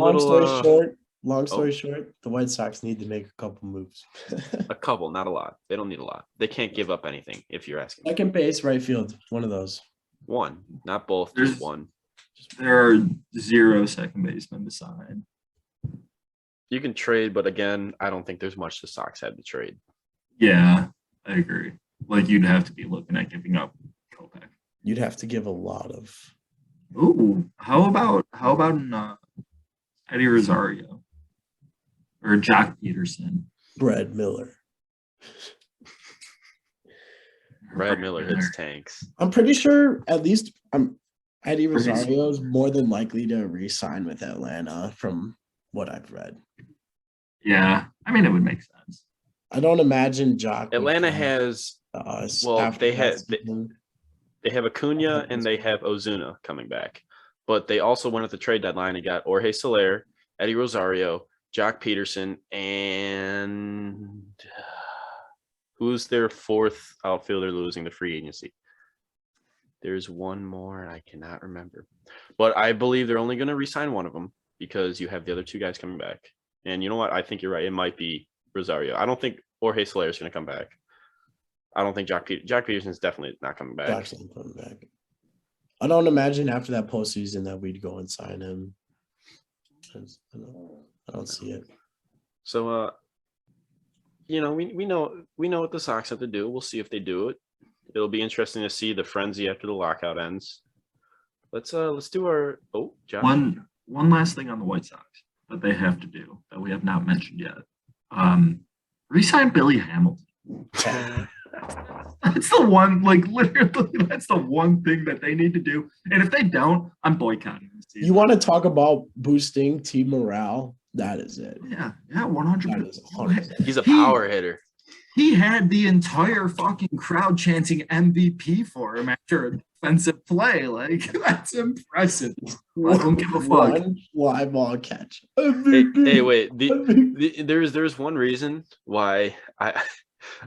Long story short, the White Sox need to make a couple moves. A couple, not a lot. They don't need a lot. They can't give up anything, if you're asking. Second base, right field, one of those. One, not both, There's- just one. There are 0 second basemen to sign. You can trade, but again, I don't think there's much the Sox had to trade. Yeah, I agree. Like you'd have to be looking at giving up Kopech. You'd have to give a lot of. Ooh, how about Eddie Rosario or Jock Peterson? Brad Miller. Brad Miller hits tanks. I'm pretty sure at least Eddie Rosario is more than likely to re-sign with Atlanta from what I've read. Yeah, I mean it would make sense. I don't imagine Jock. Atlanta has they have Acuna and they have Ozuna coming back, but they also went at the trade deadline and got Jorge Soler, Eddie Rosario, Jock Peterson, and who's their fourth outfielder losing the free agency? There's one more I cannot remember, but I believe they're only going to re-sign one of them because you have the other two guys coming back. And you know what? I think you're right. It might be Rosario. I don't think Jorge Soler is going to come back. I don't think Jock Peterson is definitely not coming back. Jock's not coming back. I don't imagine after that postseason that we'd go and sign him. I don't see it. So, we know what the Sox have to do. We'll see if they do it. It'll be interesting to see the frenzy after the lockout ends. Let's do our Josh. One last thing on the White Sox that they have to do that we have not mentioned yet. Resign Billy Hamilton. That's the one, like literally, that's the one thing that they need to do. And if they don't, I'm boycotting this season. You want to talk about boosting team morale? That is it. Yeah, 100%. He's a power hitter. He had the entire fucking crowd chanting MVP for him after a defensive play. Like, that's impressive. I don't give a fuck. One fly ball catch. Hey, wait. There's one reason why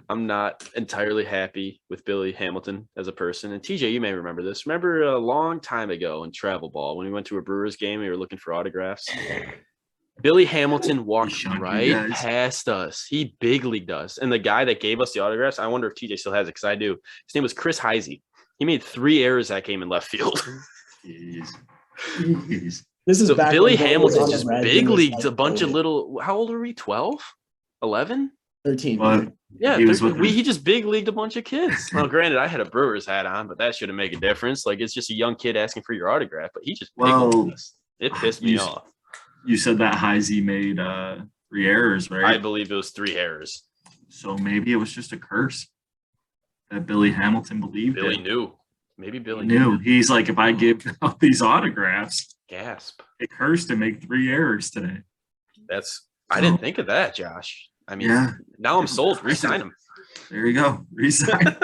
I'm not entirely happy with Billy Hamilton as a person. And TJ, you may remember this. Remember a long time ago in travel ball when we went to a Brewers game and we were looking for autographs? Billy Hamilton walked right past us. He big leagued us. And the guy that gave us the autographs, I wonder if TJ still has it because I do. His name was Chris Heisey. He made 3 errors that game in left field. Jeez. This is so back Billy when Hamilton just Red big was leagued like a bunch of COVID. little. How old are we? 12? 11? 13. But Yeah, he was with he just big leagued a bunch of kids. Now, granted, I had a Brewers hat on, but that shouldn't make a difference. Like, it's just a young kid asking for your autograph, but he just big leagued us. It pissed me off. You said that Heisey made 3 errors, right? I believe it was 3 errors. So maybe it was just a curse that Billy Hamilton believed Billy in. knew. Maybe Billy Knew. He's like, if I give out these autographs, Gasp. it cursed to make 3 errors today. I didn't think of that, Josh. I mean, Yeah. now I'm sold. Resign him. There you go. Resign.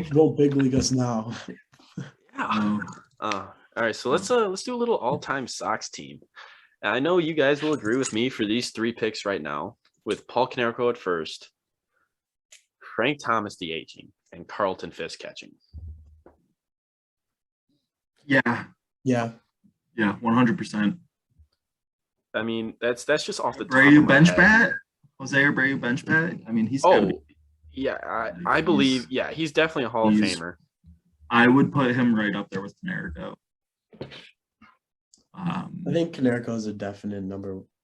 Go big league us now. Yeah. All right, so let's do a little all-time Sox team. And I know you guys will agree with me for these 3 picks right now, with Paul Konerko at first, Frank Thomas DHing, and Carlton Fisk catching. Yeah. Yeah. 100%. I mean, that's just off the top Abreu of my bench head. bat? Jose Abreu bench bat? I mean, he's I believe, he's definitely a Hall of he's- Famer. I would put him right up there with Konerko. I think Konerko is a definite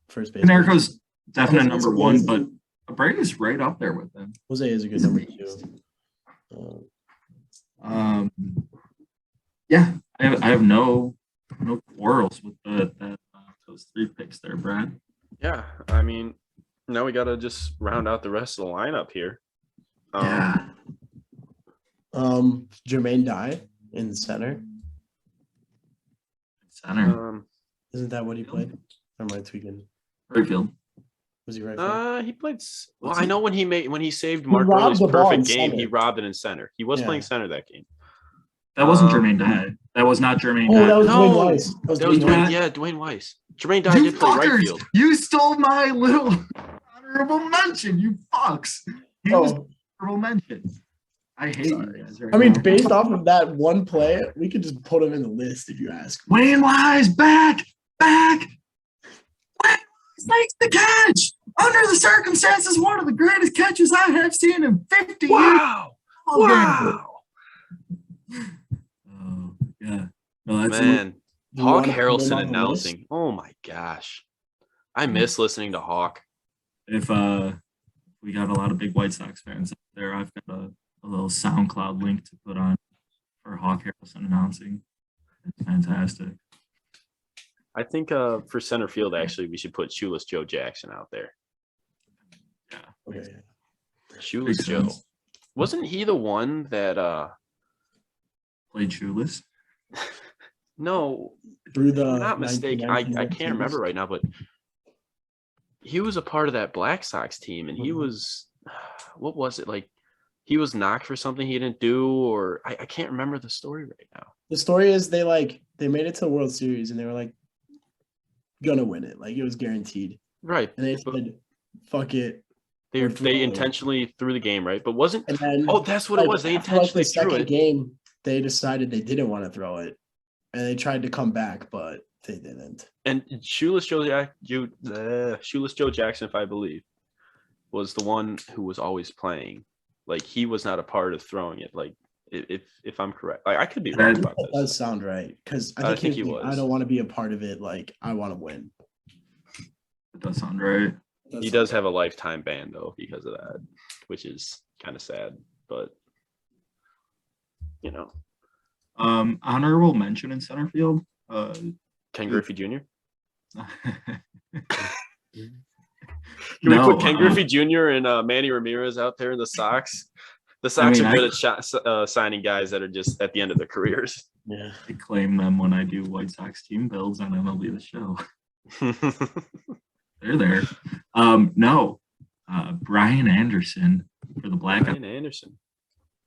first base. Konerko's definite Jose number 1, is- but Abreu's right up there with him. Jose is a good number 2. Yeah, I have no quarrels with those 3 picks there, Brad. Yeah, I mean, now we got to just round out the rest of the lineup here. Yeah. Jermaine Dye in the center. Center. Isn't that what he played? Or am I tweaking? Right field. Was he right field? He played. Well, What's I he- know when he saved Mark robbed Burley's the ball in perfect game, he center. robbed it in center. He was Yeah. playing center that game. That wasn't Jermaine Dye. That was not Jermaine Oh, Dye. that was No, Dwayne Weiss. That was Dwayne Dwayne. Weiss. Yeah, Dwayne Weiss. Jermaine Dye You did play right fuckers! field. You stole my little honorable mention, you fucks. He was Oh, honorable mention. I hate you guys right I mean, now. based off of that one play, we could just put him in the list if you ask. Wayne Wise back. Wayne Wise makes the catch. Under the circumstances, one of the greatest catches I have seen in 50 years. Wow! Oh, let's Man, Do you Hawk wanna put him Harrelson on the list? announcing. Oh my gosh. I miss listening to Hawk. if we got a lot of big White Sox fans out there, I've got a little SoundCloud link to put on for Hawk Harrelson announcing. It's fantastic. I think for center field, actually, we should put Shoeless Joe Jackson out there. Yeah. Okay. Shoeless Makes Joe. sense. Wasn't he the one that Played shoeless. no, Through if the I'm not mistaken, I 1919 can't remember right now, but he was a part of that Black Sox team, and he was, what was it, like he was knocked for something he didn't do, or I can't remember the story right now. The story is they made it to the World Series and they were like gonna win it. Like it was guaranteed. Right. And they But said, fuck it. they intentionally threw the game, right? But wasn't, And then oh, that's what it was. They after, like, intentionally the threw second it. game, they decided they didn't want to throw it. And they tried to come back, but they didn't. And Shoeless Joe Jackson, if I believe, was the one who was always playing. Like he was not a part of throwing it. Like if I'm correct, like I could be wrong about That this. does sound right. Because I I think he he was. was. I don't want to be a part of it. Like I want to win. It does sound right. He does have a lifetime ban though because of that, which is kind of sad. But you know, Honorable mention in center field. Ken Griffey Jr. Can No, we put Ken Griffey Jr. and Manny Ramirez out there in the Sox? The Sox are good at signing guys that are just at the end of their careers. Yeah. I claim them when I do White Sox team builds on MLB The Show. They're there. No, Brian Anderson for the Black. Brian Anderson.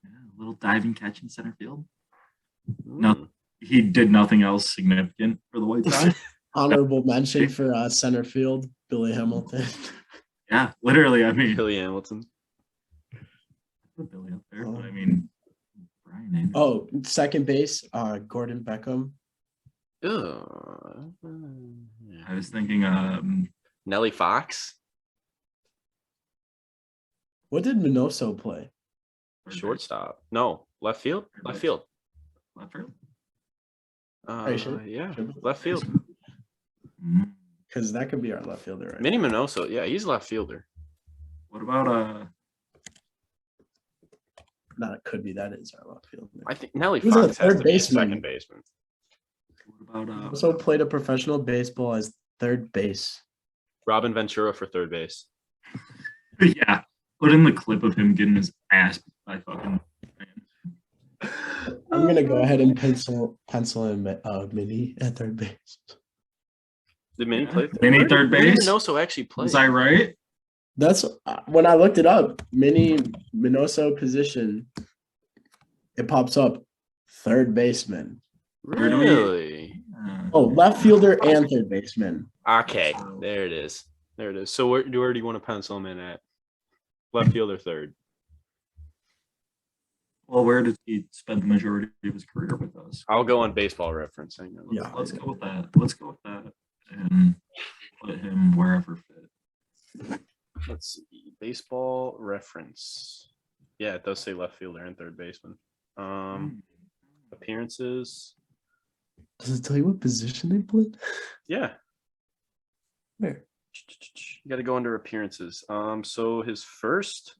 Yeah, a little diving catch in center field. Mm. No, he did nothing else significant for the White Sox. Honorable mention for center field, Billy Hamilton. Yeah, literally. I mean, Billy Hamilton. put Billy up there, but I mean, Brian Anderson. Oh, second base, Gordon Beckham. I was thinking, Nelly Fox, What did Minoso play? shortstop. No, left field. Left field. left field. Are you sure? Yeah, Sure. left field. Mm. Because that could be our left fielder, right? Minnie Minoso. Yeah, he's a left fielder. What about Not it could be. That is our left fielder. I think Nelly Who's a Fox has third to be a baseman? second baseman. what about Also played a professional baseball as third base. Robin Ventura for third base. yeah, put in the clip of him getting his ass beat by fucking. I'm gonna go ahead and pencil in Minnie at third base. Did Minnie play third? Minnie Where third did Minnie base? Minoso actually play? Was I right? That's when I looked it up. Minoso position. It pops up third baseman. Where do we- Really? Oh, left fielder and third baseman. Okay, there it is. There it is. So where do you want to pencil him in at? Left field or third? Well, where did he spend the majority of his career with us? I'll go on Baseball Reference. Hang on. Yeah. Let's go with that. Let's go with that and put him wherever fit. Let's see. Baseball Reference. Yeah, it does say left fielder and third baseman. Appearances. Does it tell you what position they played? Yeah. Where? You got to go under appearances. So his first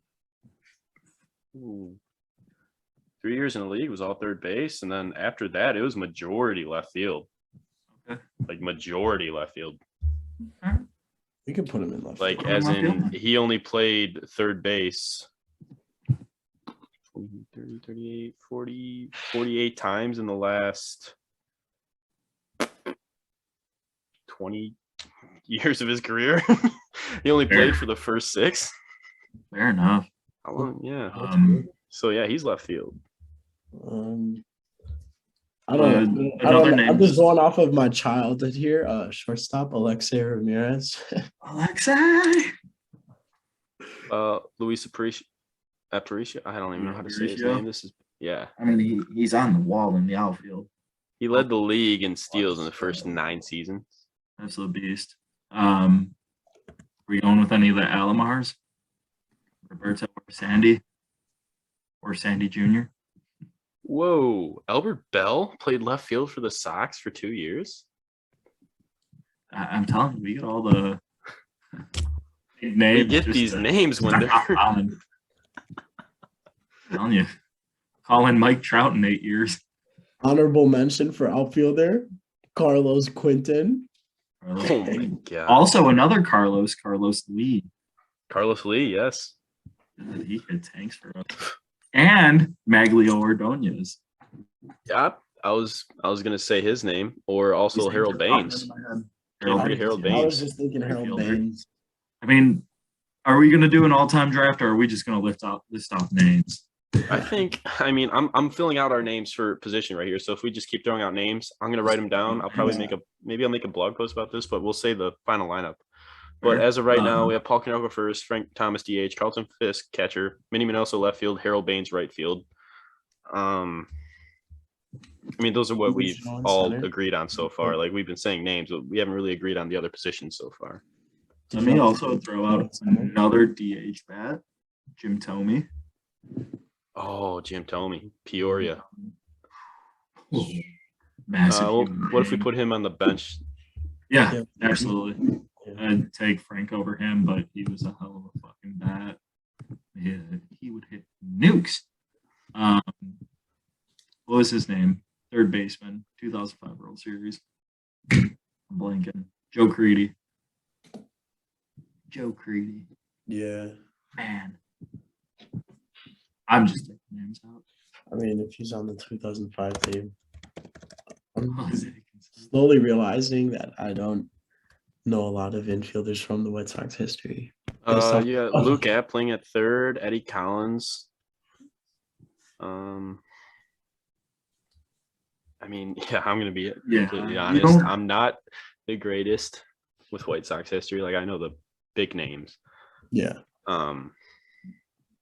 3 years in the league was all third base, and then after that, it was majority left field. Okay. Like majority left field. We could put him in left. Like Put him as left in field. he only played third base 30, 38, 40, 48 times in the last 20 years of his career. He only played for the first 6. Fair enough. How long? Yeah. So yeah, he's left field. I don't know. another name. I'm just going off of my childhood here. Shortstop Alexei Ramirez. Alexei. Luis Aparicio. I don't even know how to say his Aparicio? name. This is I mean, he's on the wall in the outfield. he led the league in steals in the first 9 seasons. Absolute beast. Are we going with any of the Alomars? Roberto or Sandy? Or Sandy Jr.? Whoa, Albert Bell played left field for the Sox for 2 years. I'm telling you, we get all the big We names. get just these to names when hop they're on. I'm telling you, calling Mike Trout in 8 years. Honorable mention for outfielder Carlos Quinton. oh my god. Also, another Carlos Lee. Carlos Lee, yes. He hit tanks for us. And Maglio Ordonez. Yeah, I was gonna say his name, or also Harold Baines. Can't forget Harold I was Baines. just thinking Harold Outfielder. Baines. I mean, are we going to do an all-time draft, or are we just going to list off names? I'm filling out our names for position right here. So if we just keep throwing out names, I'm gonna write them down. I'll probably I'll make a blog post about this, but we'll say the final lineup. But as of right now, we have Paul Konerko first, Frank Thomas DH, Carlton Fisk catcher, Minnie Minoso left field, Harold Baines right field. Those are what we've all agreed on so far. Like we've been saying names, but we haven't really agreed on the other positions so far. Let me also throw out another DH bat, Jim Thome. Oh, Jim Thome, Peoria. Massive. What if we put him on the bench? Yeah, absolutely. I'd take Frank over him, but he was a hell of a fucking bat. Yeah, he would hit nukes. What was his name? Third baseman, 2005 World Series. I'm blanking. Joe Creedy. Yeah. Man. I'm just taking names out. I mean, if he's on the 2005 team, I'm slowly realizing that I don't know a lot of infielders from the White Sox history. Luke Appling at third, Eddie Collins. I'm gonna be completely honest. I'm not the greatest with White Sox history. Like I know the big names. Yeah.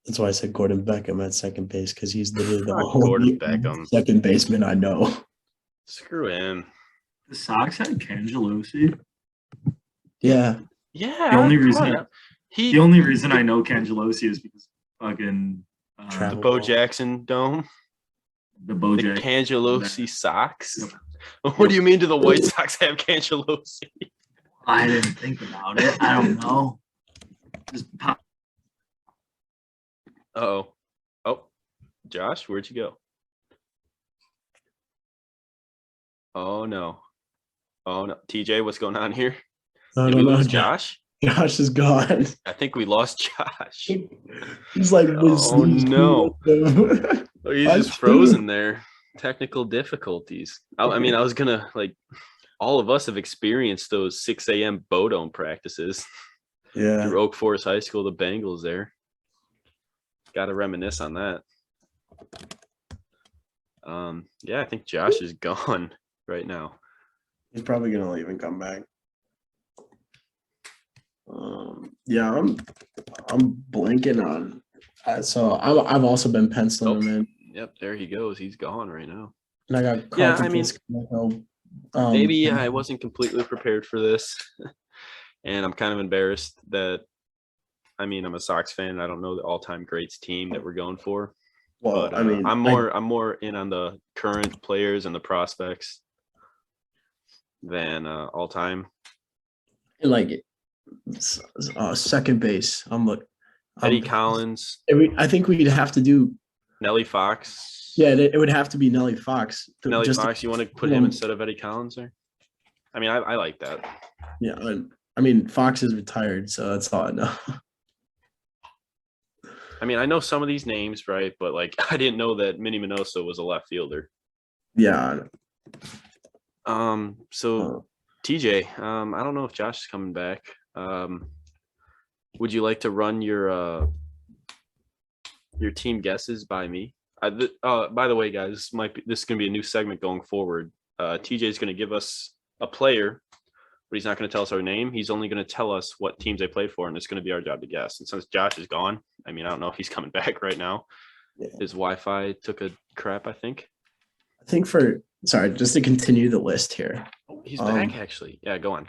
That's why I said Gordon Beckham at second base, because he's literally the Gordon Beckham second baseman I know. Screw him. The Sox had Cangelosi. Yeah. Yeah. The only reason I know Cangelosi is because fucking the Bo Jackson Dome. The Cangelosi Sox. Yep. What do you mean? Do the White Sox have Cangelosi? I didn't think about it. I don't know. Just pop. Oh, Josh, where'd you go? Oh no, TJ, what's going on here? Did we lose Josh? Josh is gone. I think we lost Josh. He's like, oh no, he's just frozen there. Technical difficulties. I was gonna all of us have experienced those 6 a.m. Bodome practices. Yeah. Through Oak Forest High School, the Bengals there. Got to reminisce on that. I think Josh is gone right now. He's probably gonna leave and come back. I'm blanking on. So I've also been penciling him in. Yep, there he goes. He's gone right now. And I got maybe I wasn't completely prepared for this, and I'm kind of embarrassed that. I'm a Sox fan. And I don't know the all-time greats team that we're going for. Well, but, I'm more in on the current players and the prospects than all-time. Second base. Eddie Collins. I think we'd have to do Nelly Fox. Yeah, it would have to be Nelly Fox. Nelly Fox. You want to put him instead of Eddie Collins there? I like that. Yeah, Fox is retired, so that's all I know. I know some of these names, right? But I didn't know that Minnie Minoso was a left fielder. Yeah. So TJ, I don't know if Josh is coming back. Would you like to run your team guesses by me? By the way, guys, this is gonna be a new segment going forward. TJ is gonna give us a player, but he's not going to tell us our name. He's only going to tell us what teams they played for, and it's going to be our job to guess. And since Josh is gone, I don't know if he's coming back right now. Yeah. His Wi-Fi took a crap, I think. Just to continue the list here. Oh, he's back, actually. Yeah, go on.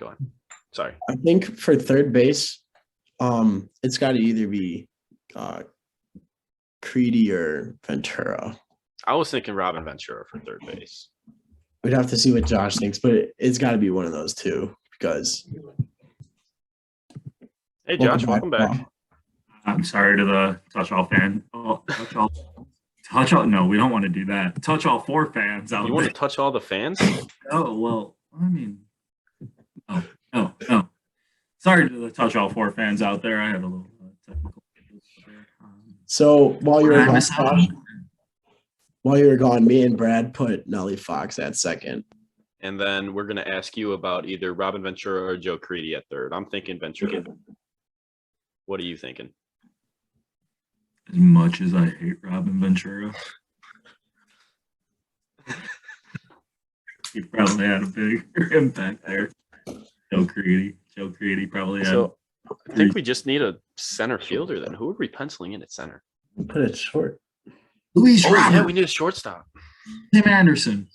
Sorry. I think for third base, it's got to either be Creedy or Ventura. I was thinking Robin Ventura for third base. We'd have to see what Josh thinks, but it's got to be one of those two because. Hey, Josh, welcome back. I'm sorry to the Touch All fan. Oh, Touch All. No, we don't want to do that. Touch All 4 fans out You want there. to touch all the fans? Oh, well, I mean, no. Sorry to the Touch All 4 fans out there. I had a little technical issues there. So while you were I gone, miss out. while you were gone, me and Brad put Nelly Fox at second. And then we're going to ask you about either Robin Ventura or Joe Creedy at third. I'm thinking Ventura. What are you thinking? As much as I hate Robin Ventura, he probably had a bigger impact there. Joe Creedy probably had. So I think we just need a center fielder then. Who are we penciling in at center? Put it short. Luis Robert. Yeah, we need a shortstop. Tim Anderson.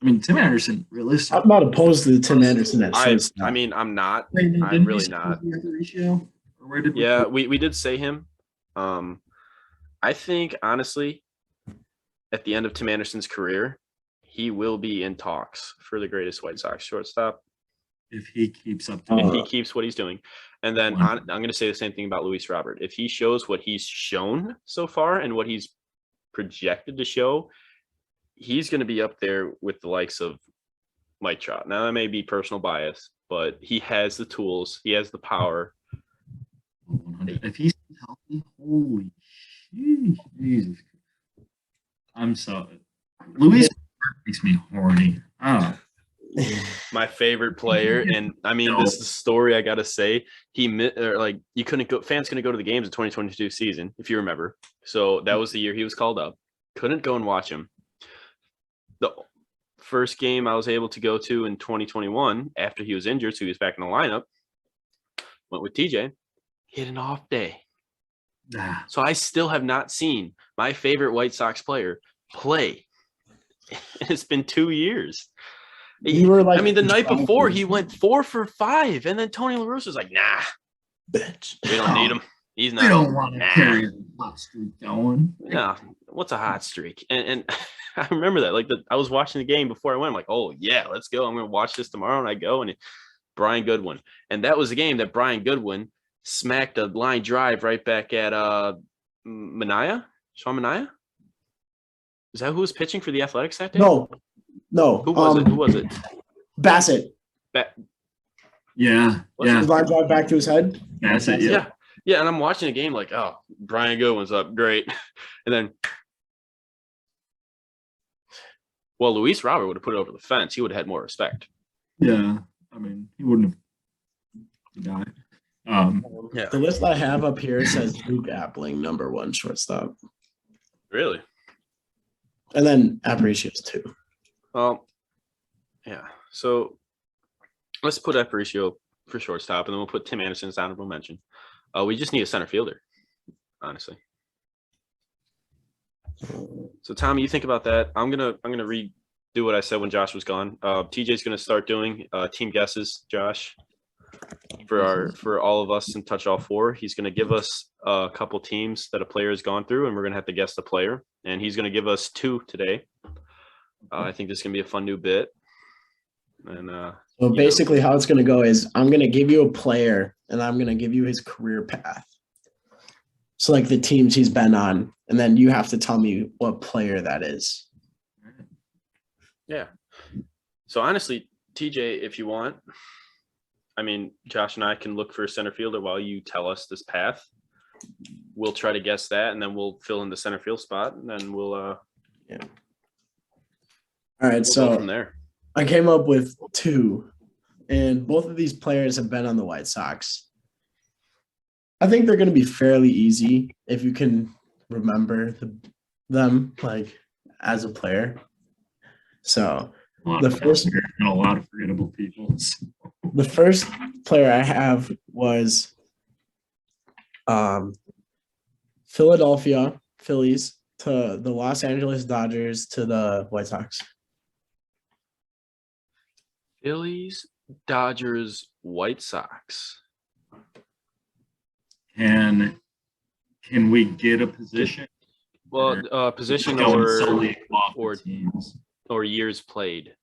I mean, Tim Anderson, realistic. I'm not opposed to Tim Anderson at shortstop. I mean, I'm not. Didn't I'm we really say not. Aparicio? Or where did we Yeah, put- we did say him. I think, honestly, at the end of Tim Anderson's career, he will be in talks for the greatest White Sox shortstop if he keeps up to if he keeps what he's doing. And then I'm going to say the same thing about Luis Robert. If he shows what he's shown so far and what he's projected to show, he's going to be up there with the likes of Mike Trout. Now, that may be personal bias, but he has the tools. He has the power. 100. If he's healthy, holy Jesus. I'm sorry. Luis makes me horny. Oh. My favorite player, and I mean, this is the story I gotta say. You couldn't go. Fans couldn't go to the games of 2022 season, if you remember. So that was the year he was called up. Couldn't go and watch him. The first game I was able to go to in 2021 after he was injured, so he was back in the lineup. Went with TJ. He had an off day. So I still have not seen my favorite White Sox player play. It's been 2 years. You were like, I mean, the night before he went 4 for 5, and then Tony La Russa was like, "Nah, bitch. we don't need him. He's not. We don't want to nah. carry the hot streak going. No, what's a hot streak?" And I remember that. Like I was watching the game before I went. I'm like, "Oh yeah, let's go. I'm gonna watch this tomorrow." And I go, and Brian Goodwin, and that was the game that Brian Goodwin smacked a line drive right back at Manaea. Sean Manaea. Is that who was pitching for the Athletics that day? No. Who was it? Bassett. Yeah. His line drive back to his head. Bassett, Yeah, and I'm watching the game like, oh, Brian Goodwin's up, great. And then, well, Luis Robert would have put it over the fence. He would have had more respect. Yeah. I mean, he wouldn't have died. Yeah. The list I have up here says Luke Appling, number 1 shortstop. Really? And then Aparicio's 2. Well, yeah. So let's put Aparicio for shortstop, and then we'll put Tim Anderson as honorable mention. We just need a center fielder, honestly. So Tommy, you think about that. I'm gonna redo what I said when Josh was gone. TJ's gonna start doing team guesses, Josh, for all of us in Touch All Four. He's gonna give us a couple teams that a player has gone through, and we're gonna have to guess the player. And he's gonna give us 2 today. I think this is gonna be a fun new bit. And So basically how it's going to go is I'm going to give you a player and I'm going to give you his career path. So like the teams he's been on, and then you have to tell me what player that is. yeah. So honestly, TJ, if you want, I mean, Josh and I can look for a center fielder while you tell us this path. We'll try to guess that, and then we'll fill in the center field spot, and then we'll All right, we'll so go from there. I came up with 2, and both of these players have been on the White Sox. I think they're going to be fairly easy if you can remember them like as a player. So a lot of forgettable people. The first player I have was Philadelphia Phillies to the Los Angeles Dodgers to the White Sox. Phillies, Dodgers, White Sox. Can we get a position? Well, position Going or solely off the or teams. or years played.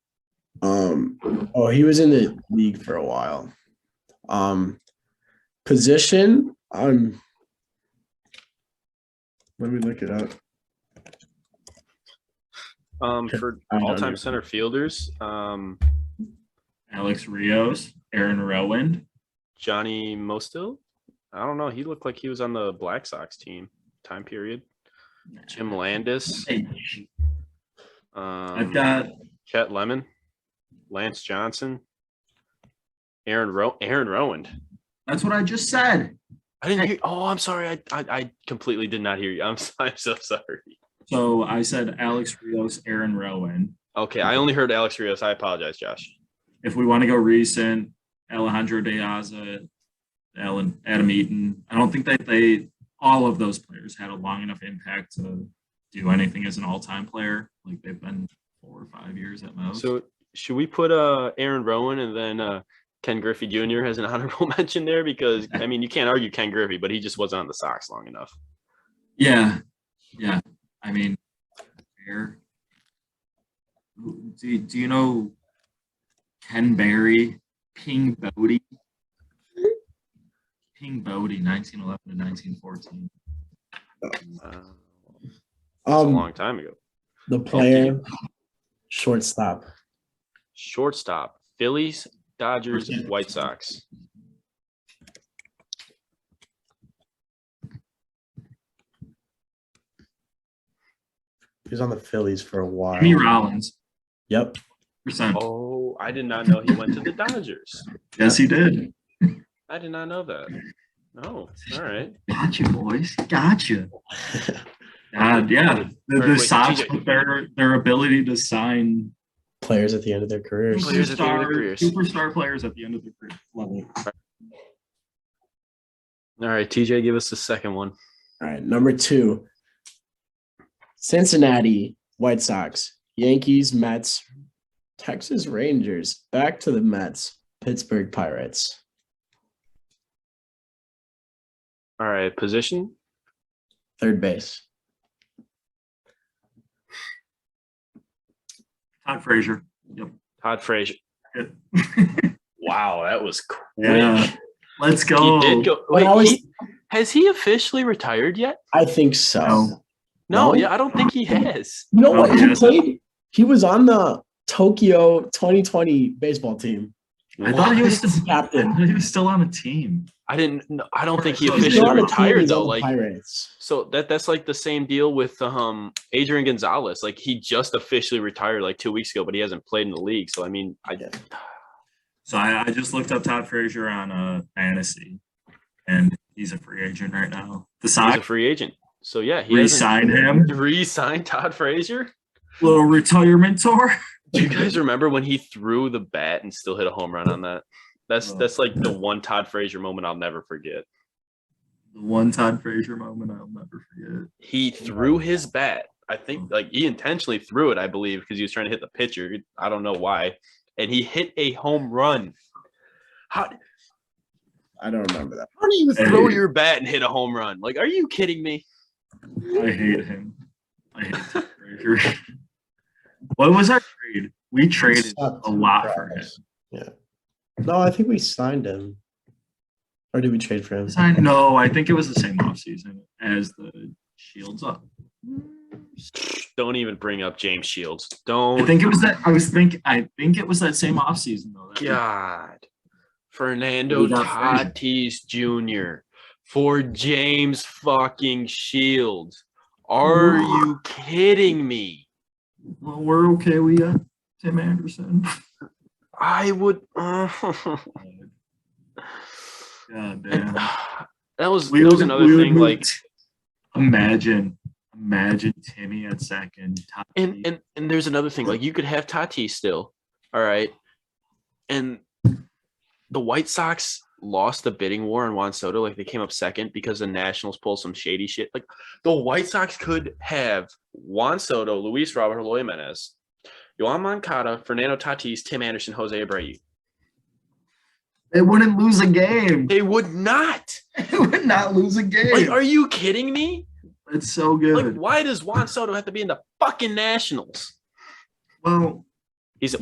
He was in the league for a while. Position, let me look it up. For all-time center fielders, Alex Rios, Aaron Rowand. Johnny Mostil. I don't know. He looked like he was on the Black Sox time period. Jim Landis. I've got Chet Lemon, Lance Johnson, Aaron Rowand. That's what I just said. I didn't hear. Oh, I'm sorry. I completely did not hear you. I'm so sorry. So I said Alex Rios, Aaron Rowand. Okay, I only heard Alex Rios. I apologize, Josh. If we want to go recent, Alejandro De Aza, Adam Eaton. I don't think that all of those players had a long enough impact to do anything as an all-time player. Like they've been 4 or 5 years at most. So should we put Aaron Rowand and then Ken Griffey Jr. as an honorable mention there? Because I mean, you can't argue Ken Griffey, but he just wasn't on the Sox long enough. Yeah. I mean, fair. Do you know Ken Berry, Ping Bodie? Ping Bodie, 1911 to 1914. A long time ago. The player, shortstop. Shortstop, Phillies, Dodgers, White Sox. He was on the Phillies for a while. Jimmy Rollins. Yep. Percent. Oh, I did not know he went to the Dodgers. Yes, he did. I did not know that. Oh, all right. Gotcha, boys. Gotcha. Yeah. The Sox with their ability to sign players at the end of their careers. Superstar players at the end of their career. Love it. All right, TJ, give us the second one. All right, number 2. Cincinnati White Sox, Yankees, Mets, Texas Rangers, back to the Mets, Pittsburgh Pirates. All right, position? Third base. Todd Frazier. Yep. Todd Frazier. Wow, that was quick. Yeah. Let's go. He did go. Wait, has he officially retired yet? I think so. No, yeah, I don't think he has. You know what? He played. He was on the Tokyo 2020 baseball team. I thought he was still captain. He was still on a team. I don't think he officially retired though. Like Pirates. So that's like the same deal with Adrian Gonzalez. Like he just officially retired like 2 weeks ago, but he hasn't played in the league. So I mean, I just looked up Todd Frazier on fantasy, and he's a free agent right now. The Sox he's a free agent. So yeah, he re-signed him. Re-signed Todd Frazier. Little retirement tour. Do you guys remember when he threw the bat and still hit a home run on that? That's like the one Todd Frazier moment I'll never forget. The one Todd Frazier moment I'll never forget. He threw his bat. I think like he intentionally threw it, I believe, because he was trying to hit the pitcher. I don't know why. And he hit a home run. I don't remember that. How do you throw your bat and hit a home run? Like, are you kidding me? I hate him. I hate Todd Frazier. What was our trade? We traded a lot for him. Yeah. No, I think we signed him. Or did we trade for him? No, I think it was the same offseason as the Shields up. Don't even bring up James Shields. Don't. I think it was that. I think it was that same offseason though. God. Fernando Tatis Jr. for James fucking Shields. Are you kidding me? Well, we're okay. We got Tim Anderson. I would. God damn. That was another thing. Like, imagine Timmy at second. And there's another thing. Like, you could have Tatis still, all right. And the White Sox lost the bidding war on Juan Soto. Like, they came up second because the Nationals pulled some shady shit. Like, the White Sox could have Juan Soto, Luis Robert, Eloy Jimenez, Yoan Moncada, Fernando Tatis, Tim Anderson, Jose Abreu. They wouldn't lose a game. They would not. They would not lose a game. Like, are you kidding me? It's so good. Like, why does Juan Soto have to be in the fucking Nationals? Well, He's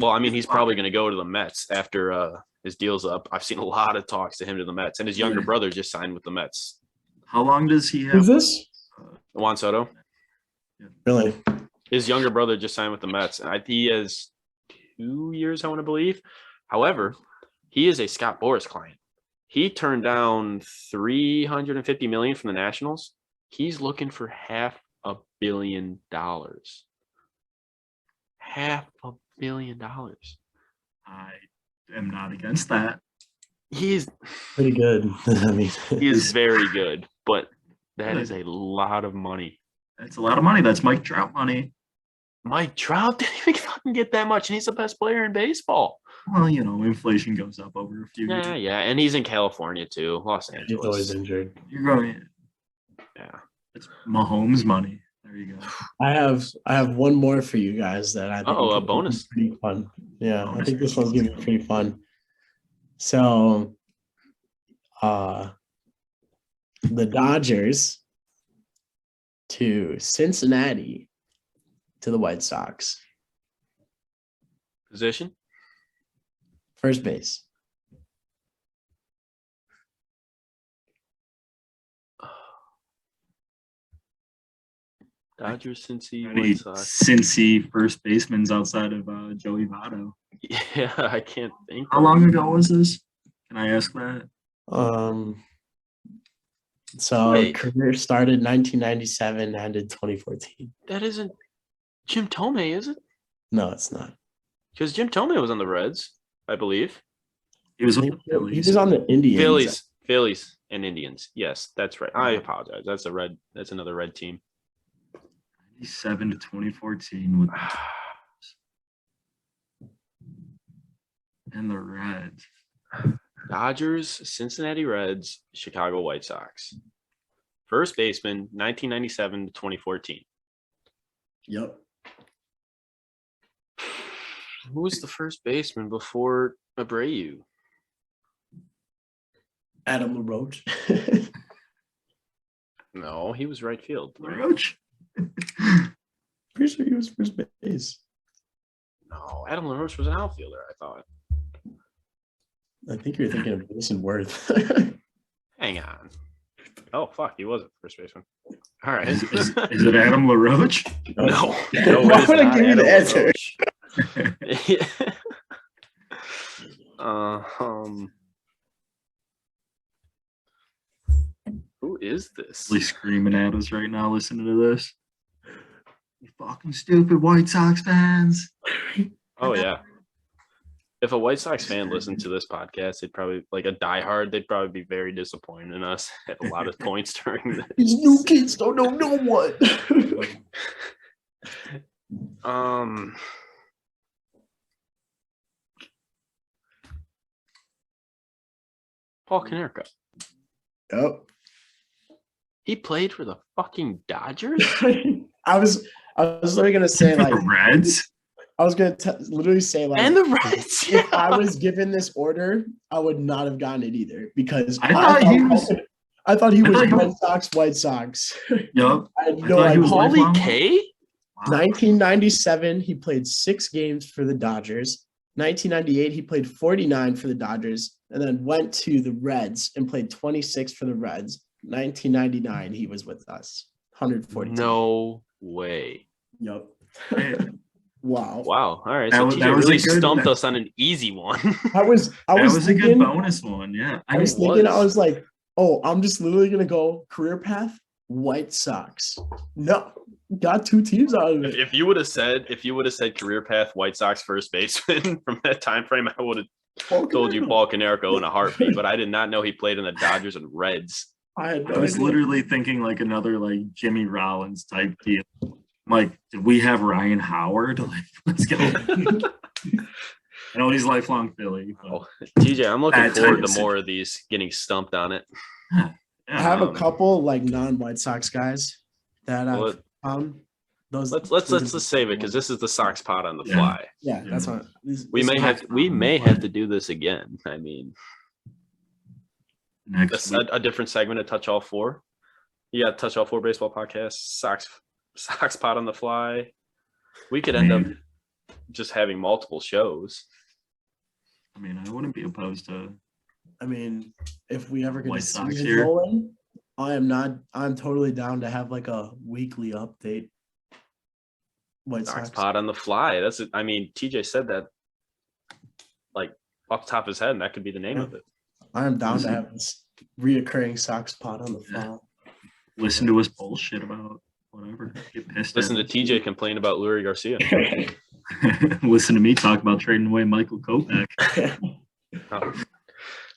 probably going to go to the Mets after his deal's up. I've seen a lot of talks to him to the Mets, and his younger brother just signed with the Mets. how long does he have? Who's this? Juan Soto. Really? His younger brother just signed with the Mets, and he has 2 years, I want to believe. However, he is a Scott Boras client. He turned down $350 million from the Nationals. He's looking for $500 million. $500 million. I am not against that. He's Pretty good. I mean, he is very good, but that is a lot of money. That's a lot of money. That's Mike Trout money. Mike Trout didn't even fucking get that much, and he's the best player in baseball. Well, inflation goes up over a few years. Yeah, and he's in California too, Los he's Angeles. always injured. You're going. Yeah. It's Mahomes money. There you go. I have one more for you guys that I think A could be bonus. pretty fun. Yeah, I Bonus. think this one's gonna be pretty fun. So, the Dodgers to Cincinnati to the White Sox. Position? First base. Dodgers, Cincy, Any White Sox. Cincy first baseman's outside of Joey Votto. Yeah, I can't think. How long ago was this? Can I ask that? So Wait. career started 1997, ended 2014. That isn't Jim Tomei, is it? No, it's not. Because Jim Tomei was on the Reds, I believe. He was I with think the he Phillies. was on the Indians. Phillies, and Indians. Yes, that's right. I apologize. That's another red team. 97 to 2014 with and the Reds. Dodgers, Cincinnati Reds, Chicago White Sox. First baseman, 1997 to 2014. Yep. Who was the first baseman before Abreu? Adam LaRoche. No, he was right field. Roach. Pretty sure he was first base. No, Adam LaRoche was an outfielder, I thought. I think you're thinking of Mason Worth. Hang on. Oh, fuck, he was a first baseman. All right. Is it Adam LaRoche? No. Why it is would I not give you the Adam answer? LaRoche. Who is this? Really screaming at us right now listening to this. You fucking stupid White Sox fans. Oh, yeah. If a White Sox fan listened to this podcast, they'd probably, like a diehard, they'd probably be very disappointed in us at a lot of points during this. These new kids don't know no one. Paul Konerko. Yep. He played for the fucking Dodgers? I was literally gonna say like The Reds? I was gonna literally say like And the Reds. if I was given this order, I would not have gotten it either because I thought he was Red Sox, White Sox. Yup. I had I no thought he idea. was Paulie lifelong. K? Wow. 1997, he played 6 games for the Dodgers. 1998, he played 49 for the Dodgers, and then went to the Reds and played 26 for the Reds. 1999, he was with us. 142. No way. Yep. Man, Wow. Wow. All right. That So was- TJ that was a really good- stumped us on an easy one. I was that was a good thinking, bonus one. Yeah. I was It thinking, I was. was like, oh, I'm just literally gonna go career path, White Sox. No, got 2 teams out of it. If you would have said career path White Sox first baseman from that time frame, I would have told you Paul Konerko in a heartbeat, but I did not know he played in the Dodgers and Reds. I had no I was idea. literally thinking like another like Jimmy Rollins type deal. Like, did we have Ryan Howard? Like, let's go. I know he's lifelong Philly. But Oh, TJ, I'm looking Bad forward type to of more of these getting stumped on it. yeah, I have a Um, couple like non-White Sox guys that I've Well, found. Those let's save it because this is the Sox Pod on the Yeah. fly. yeah, that's what We may have to do this again. I mean, next week. a different segment of Touch All Four. You got Touch All Four Baseball Podcast, Sox Pod on the Fly. We could end up just having multiple shows. I mean, I wouldn't be opposed to. I mean, if we ever get White a Sox season here. rolling, I'm totally down to have like a weekly update. White Sox Sox. Pod on the Fly. TJ said that like off the top of his head, and that could be the name of it. I am down to have this reoccurring Sox Pod on the fly. Listen to us bullshit about whatever. Get pissed. Listen to TJ complain about Lurie Garcia. Listen to me talk about trading away Michael Kopech.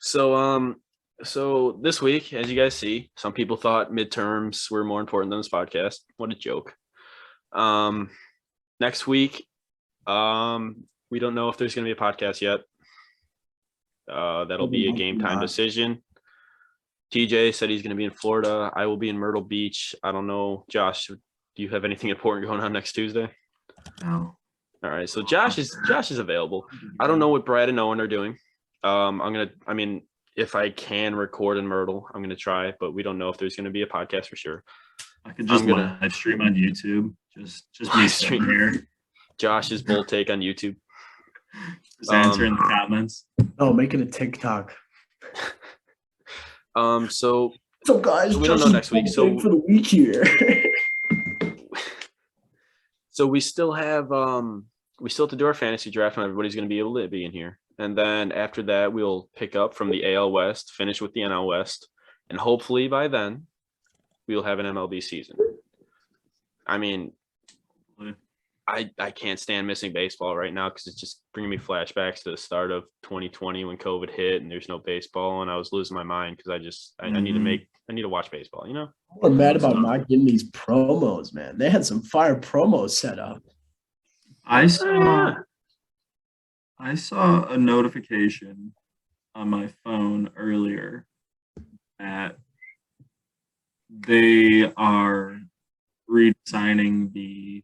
So this week, as you guys see, some people thought midterms were more important than this podcast. What a joke. Next week, we don't know if there's going to be a podcast yet. That'll be a game time decision. TJ said he's going to be in Florida. I will be in Myrtle Beach. I don't know. Josh, do you have anything important going on next Tuesday? No. All right. So Josh is available. I don't know what Brad and Owen are doing. If I can record in Myrtle, I'm going to try, but we don't know if there's going to be a podcast for sure. I could just live stream on YouTube. Just me sitting here. Josh's bold take on YouTube. Just answer in the comments. Oh, make it a TikTok. So guys, we don't know next week. So for the week here. So we still have to do our fantasy draft, and everybody's going to be able to be in here. And then after that, we'll pick up from the AL West, finish with the NL West, and hopefully by then we'll have an MLB season. I mean, I can't stand missing baseball right now because it's just bringing me flashbacks to the start of 2020 when COVID hit and there's no baseball, and I was losing my mind because I need to watch baseball. You know, I'm mad about not getting these promos, man. They had some fire promos set up. I saw a notification on my phone earlier that they are re-signing the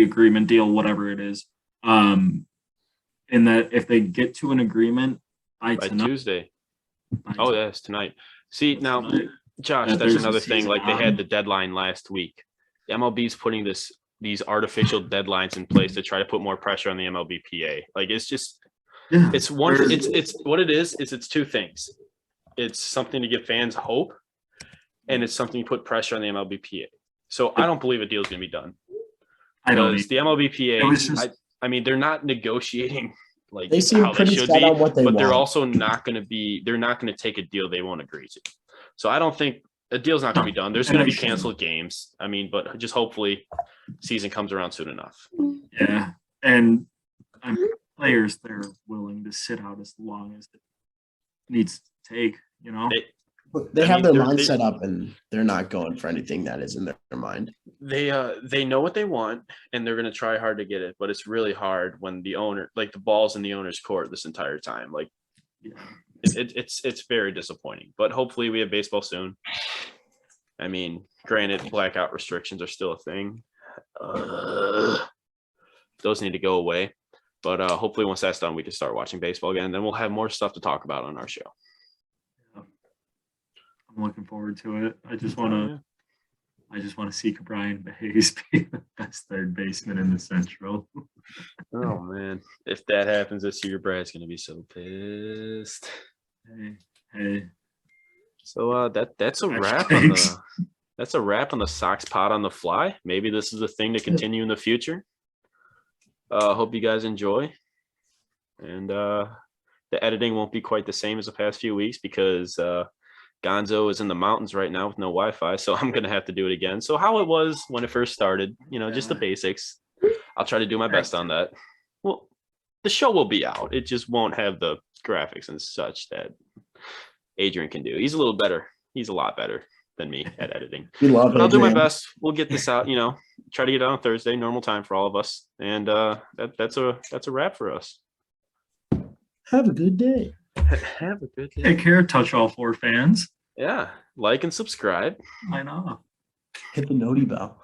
agreement deal, whatever it is. In that if they get to an agreement by Tuesday. Yes, tonight. See, now, Josh, that's another thing. Like, they had the deadline last week. The MLB's putting these artificial deadlines in place to try to put more pressure on the MLBPA. Like, it's just, it's what it is it's two things. It's something to give fans hope, and it's something to put pressure on the MLBPA. So I don't believe a deal is going to be done. Because the MLBPA, they're not negotiating like they seem how they pretty should set be, on what they but want. they're also not going to take a deal they won't agree to. So I don't think a deal's not going to be done. There's going to be canceled games. But just hopefully season comes around soon enough. Yeah. And players, they're willing to sit out as long as it needs to take, you know? They have their mind set up, and they're not going for anything that is in their mind. They know what they want, and they're going to try hard to get it, but it's really hard when the owner, like, the ball's in the owner's court this entire time. Like, it's very disappointing. But hopefully we have baseball soon. Granted, blackout restrictions are still a thing. Those need to go away. But hopefully once that's done, we can start watching baseball again. Then we'll have more stuff to talk about on our show. I'm looking forward to it. I just want to see Brian Hayes be the best third baseman in the Central. Oh man, if that happens this year, Brad's gonna be so pissed. Hey. So that's a wrap on the Sox Pod on the Fly. Maybe this is a thing to continue in the future. Hope you guys enjoy, and the editing won't be quite the same as the past few weeks because Gonzo is in the mountains right now with no Wi-Fi, so I'm gonna have to do it again. So how it was when it first started, just the basics. I'll try to do my best on that. Well, the show will be out. It just won't have the graphics and such that Adrian can do. He's a little better. He's a lot better than me at editing. But I'll do my best. We'll get this out. Try to get it on Thursday, normal time for all of us. And that's a wrap for us. Have a good day. Have a good day. Take care, TouchAllFour fans. Yeah, like and subscribe. I know. Hit the noti bell.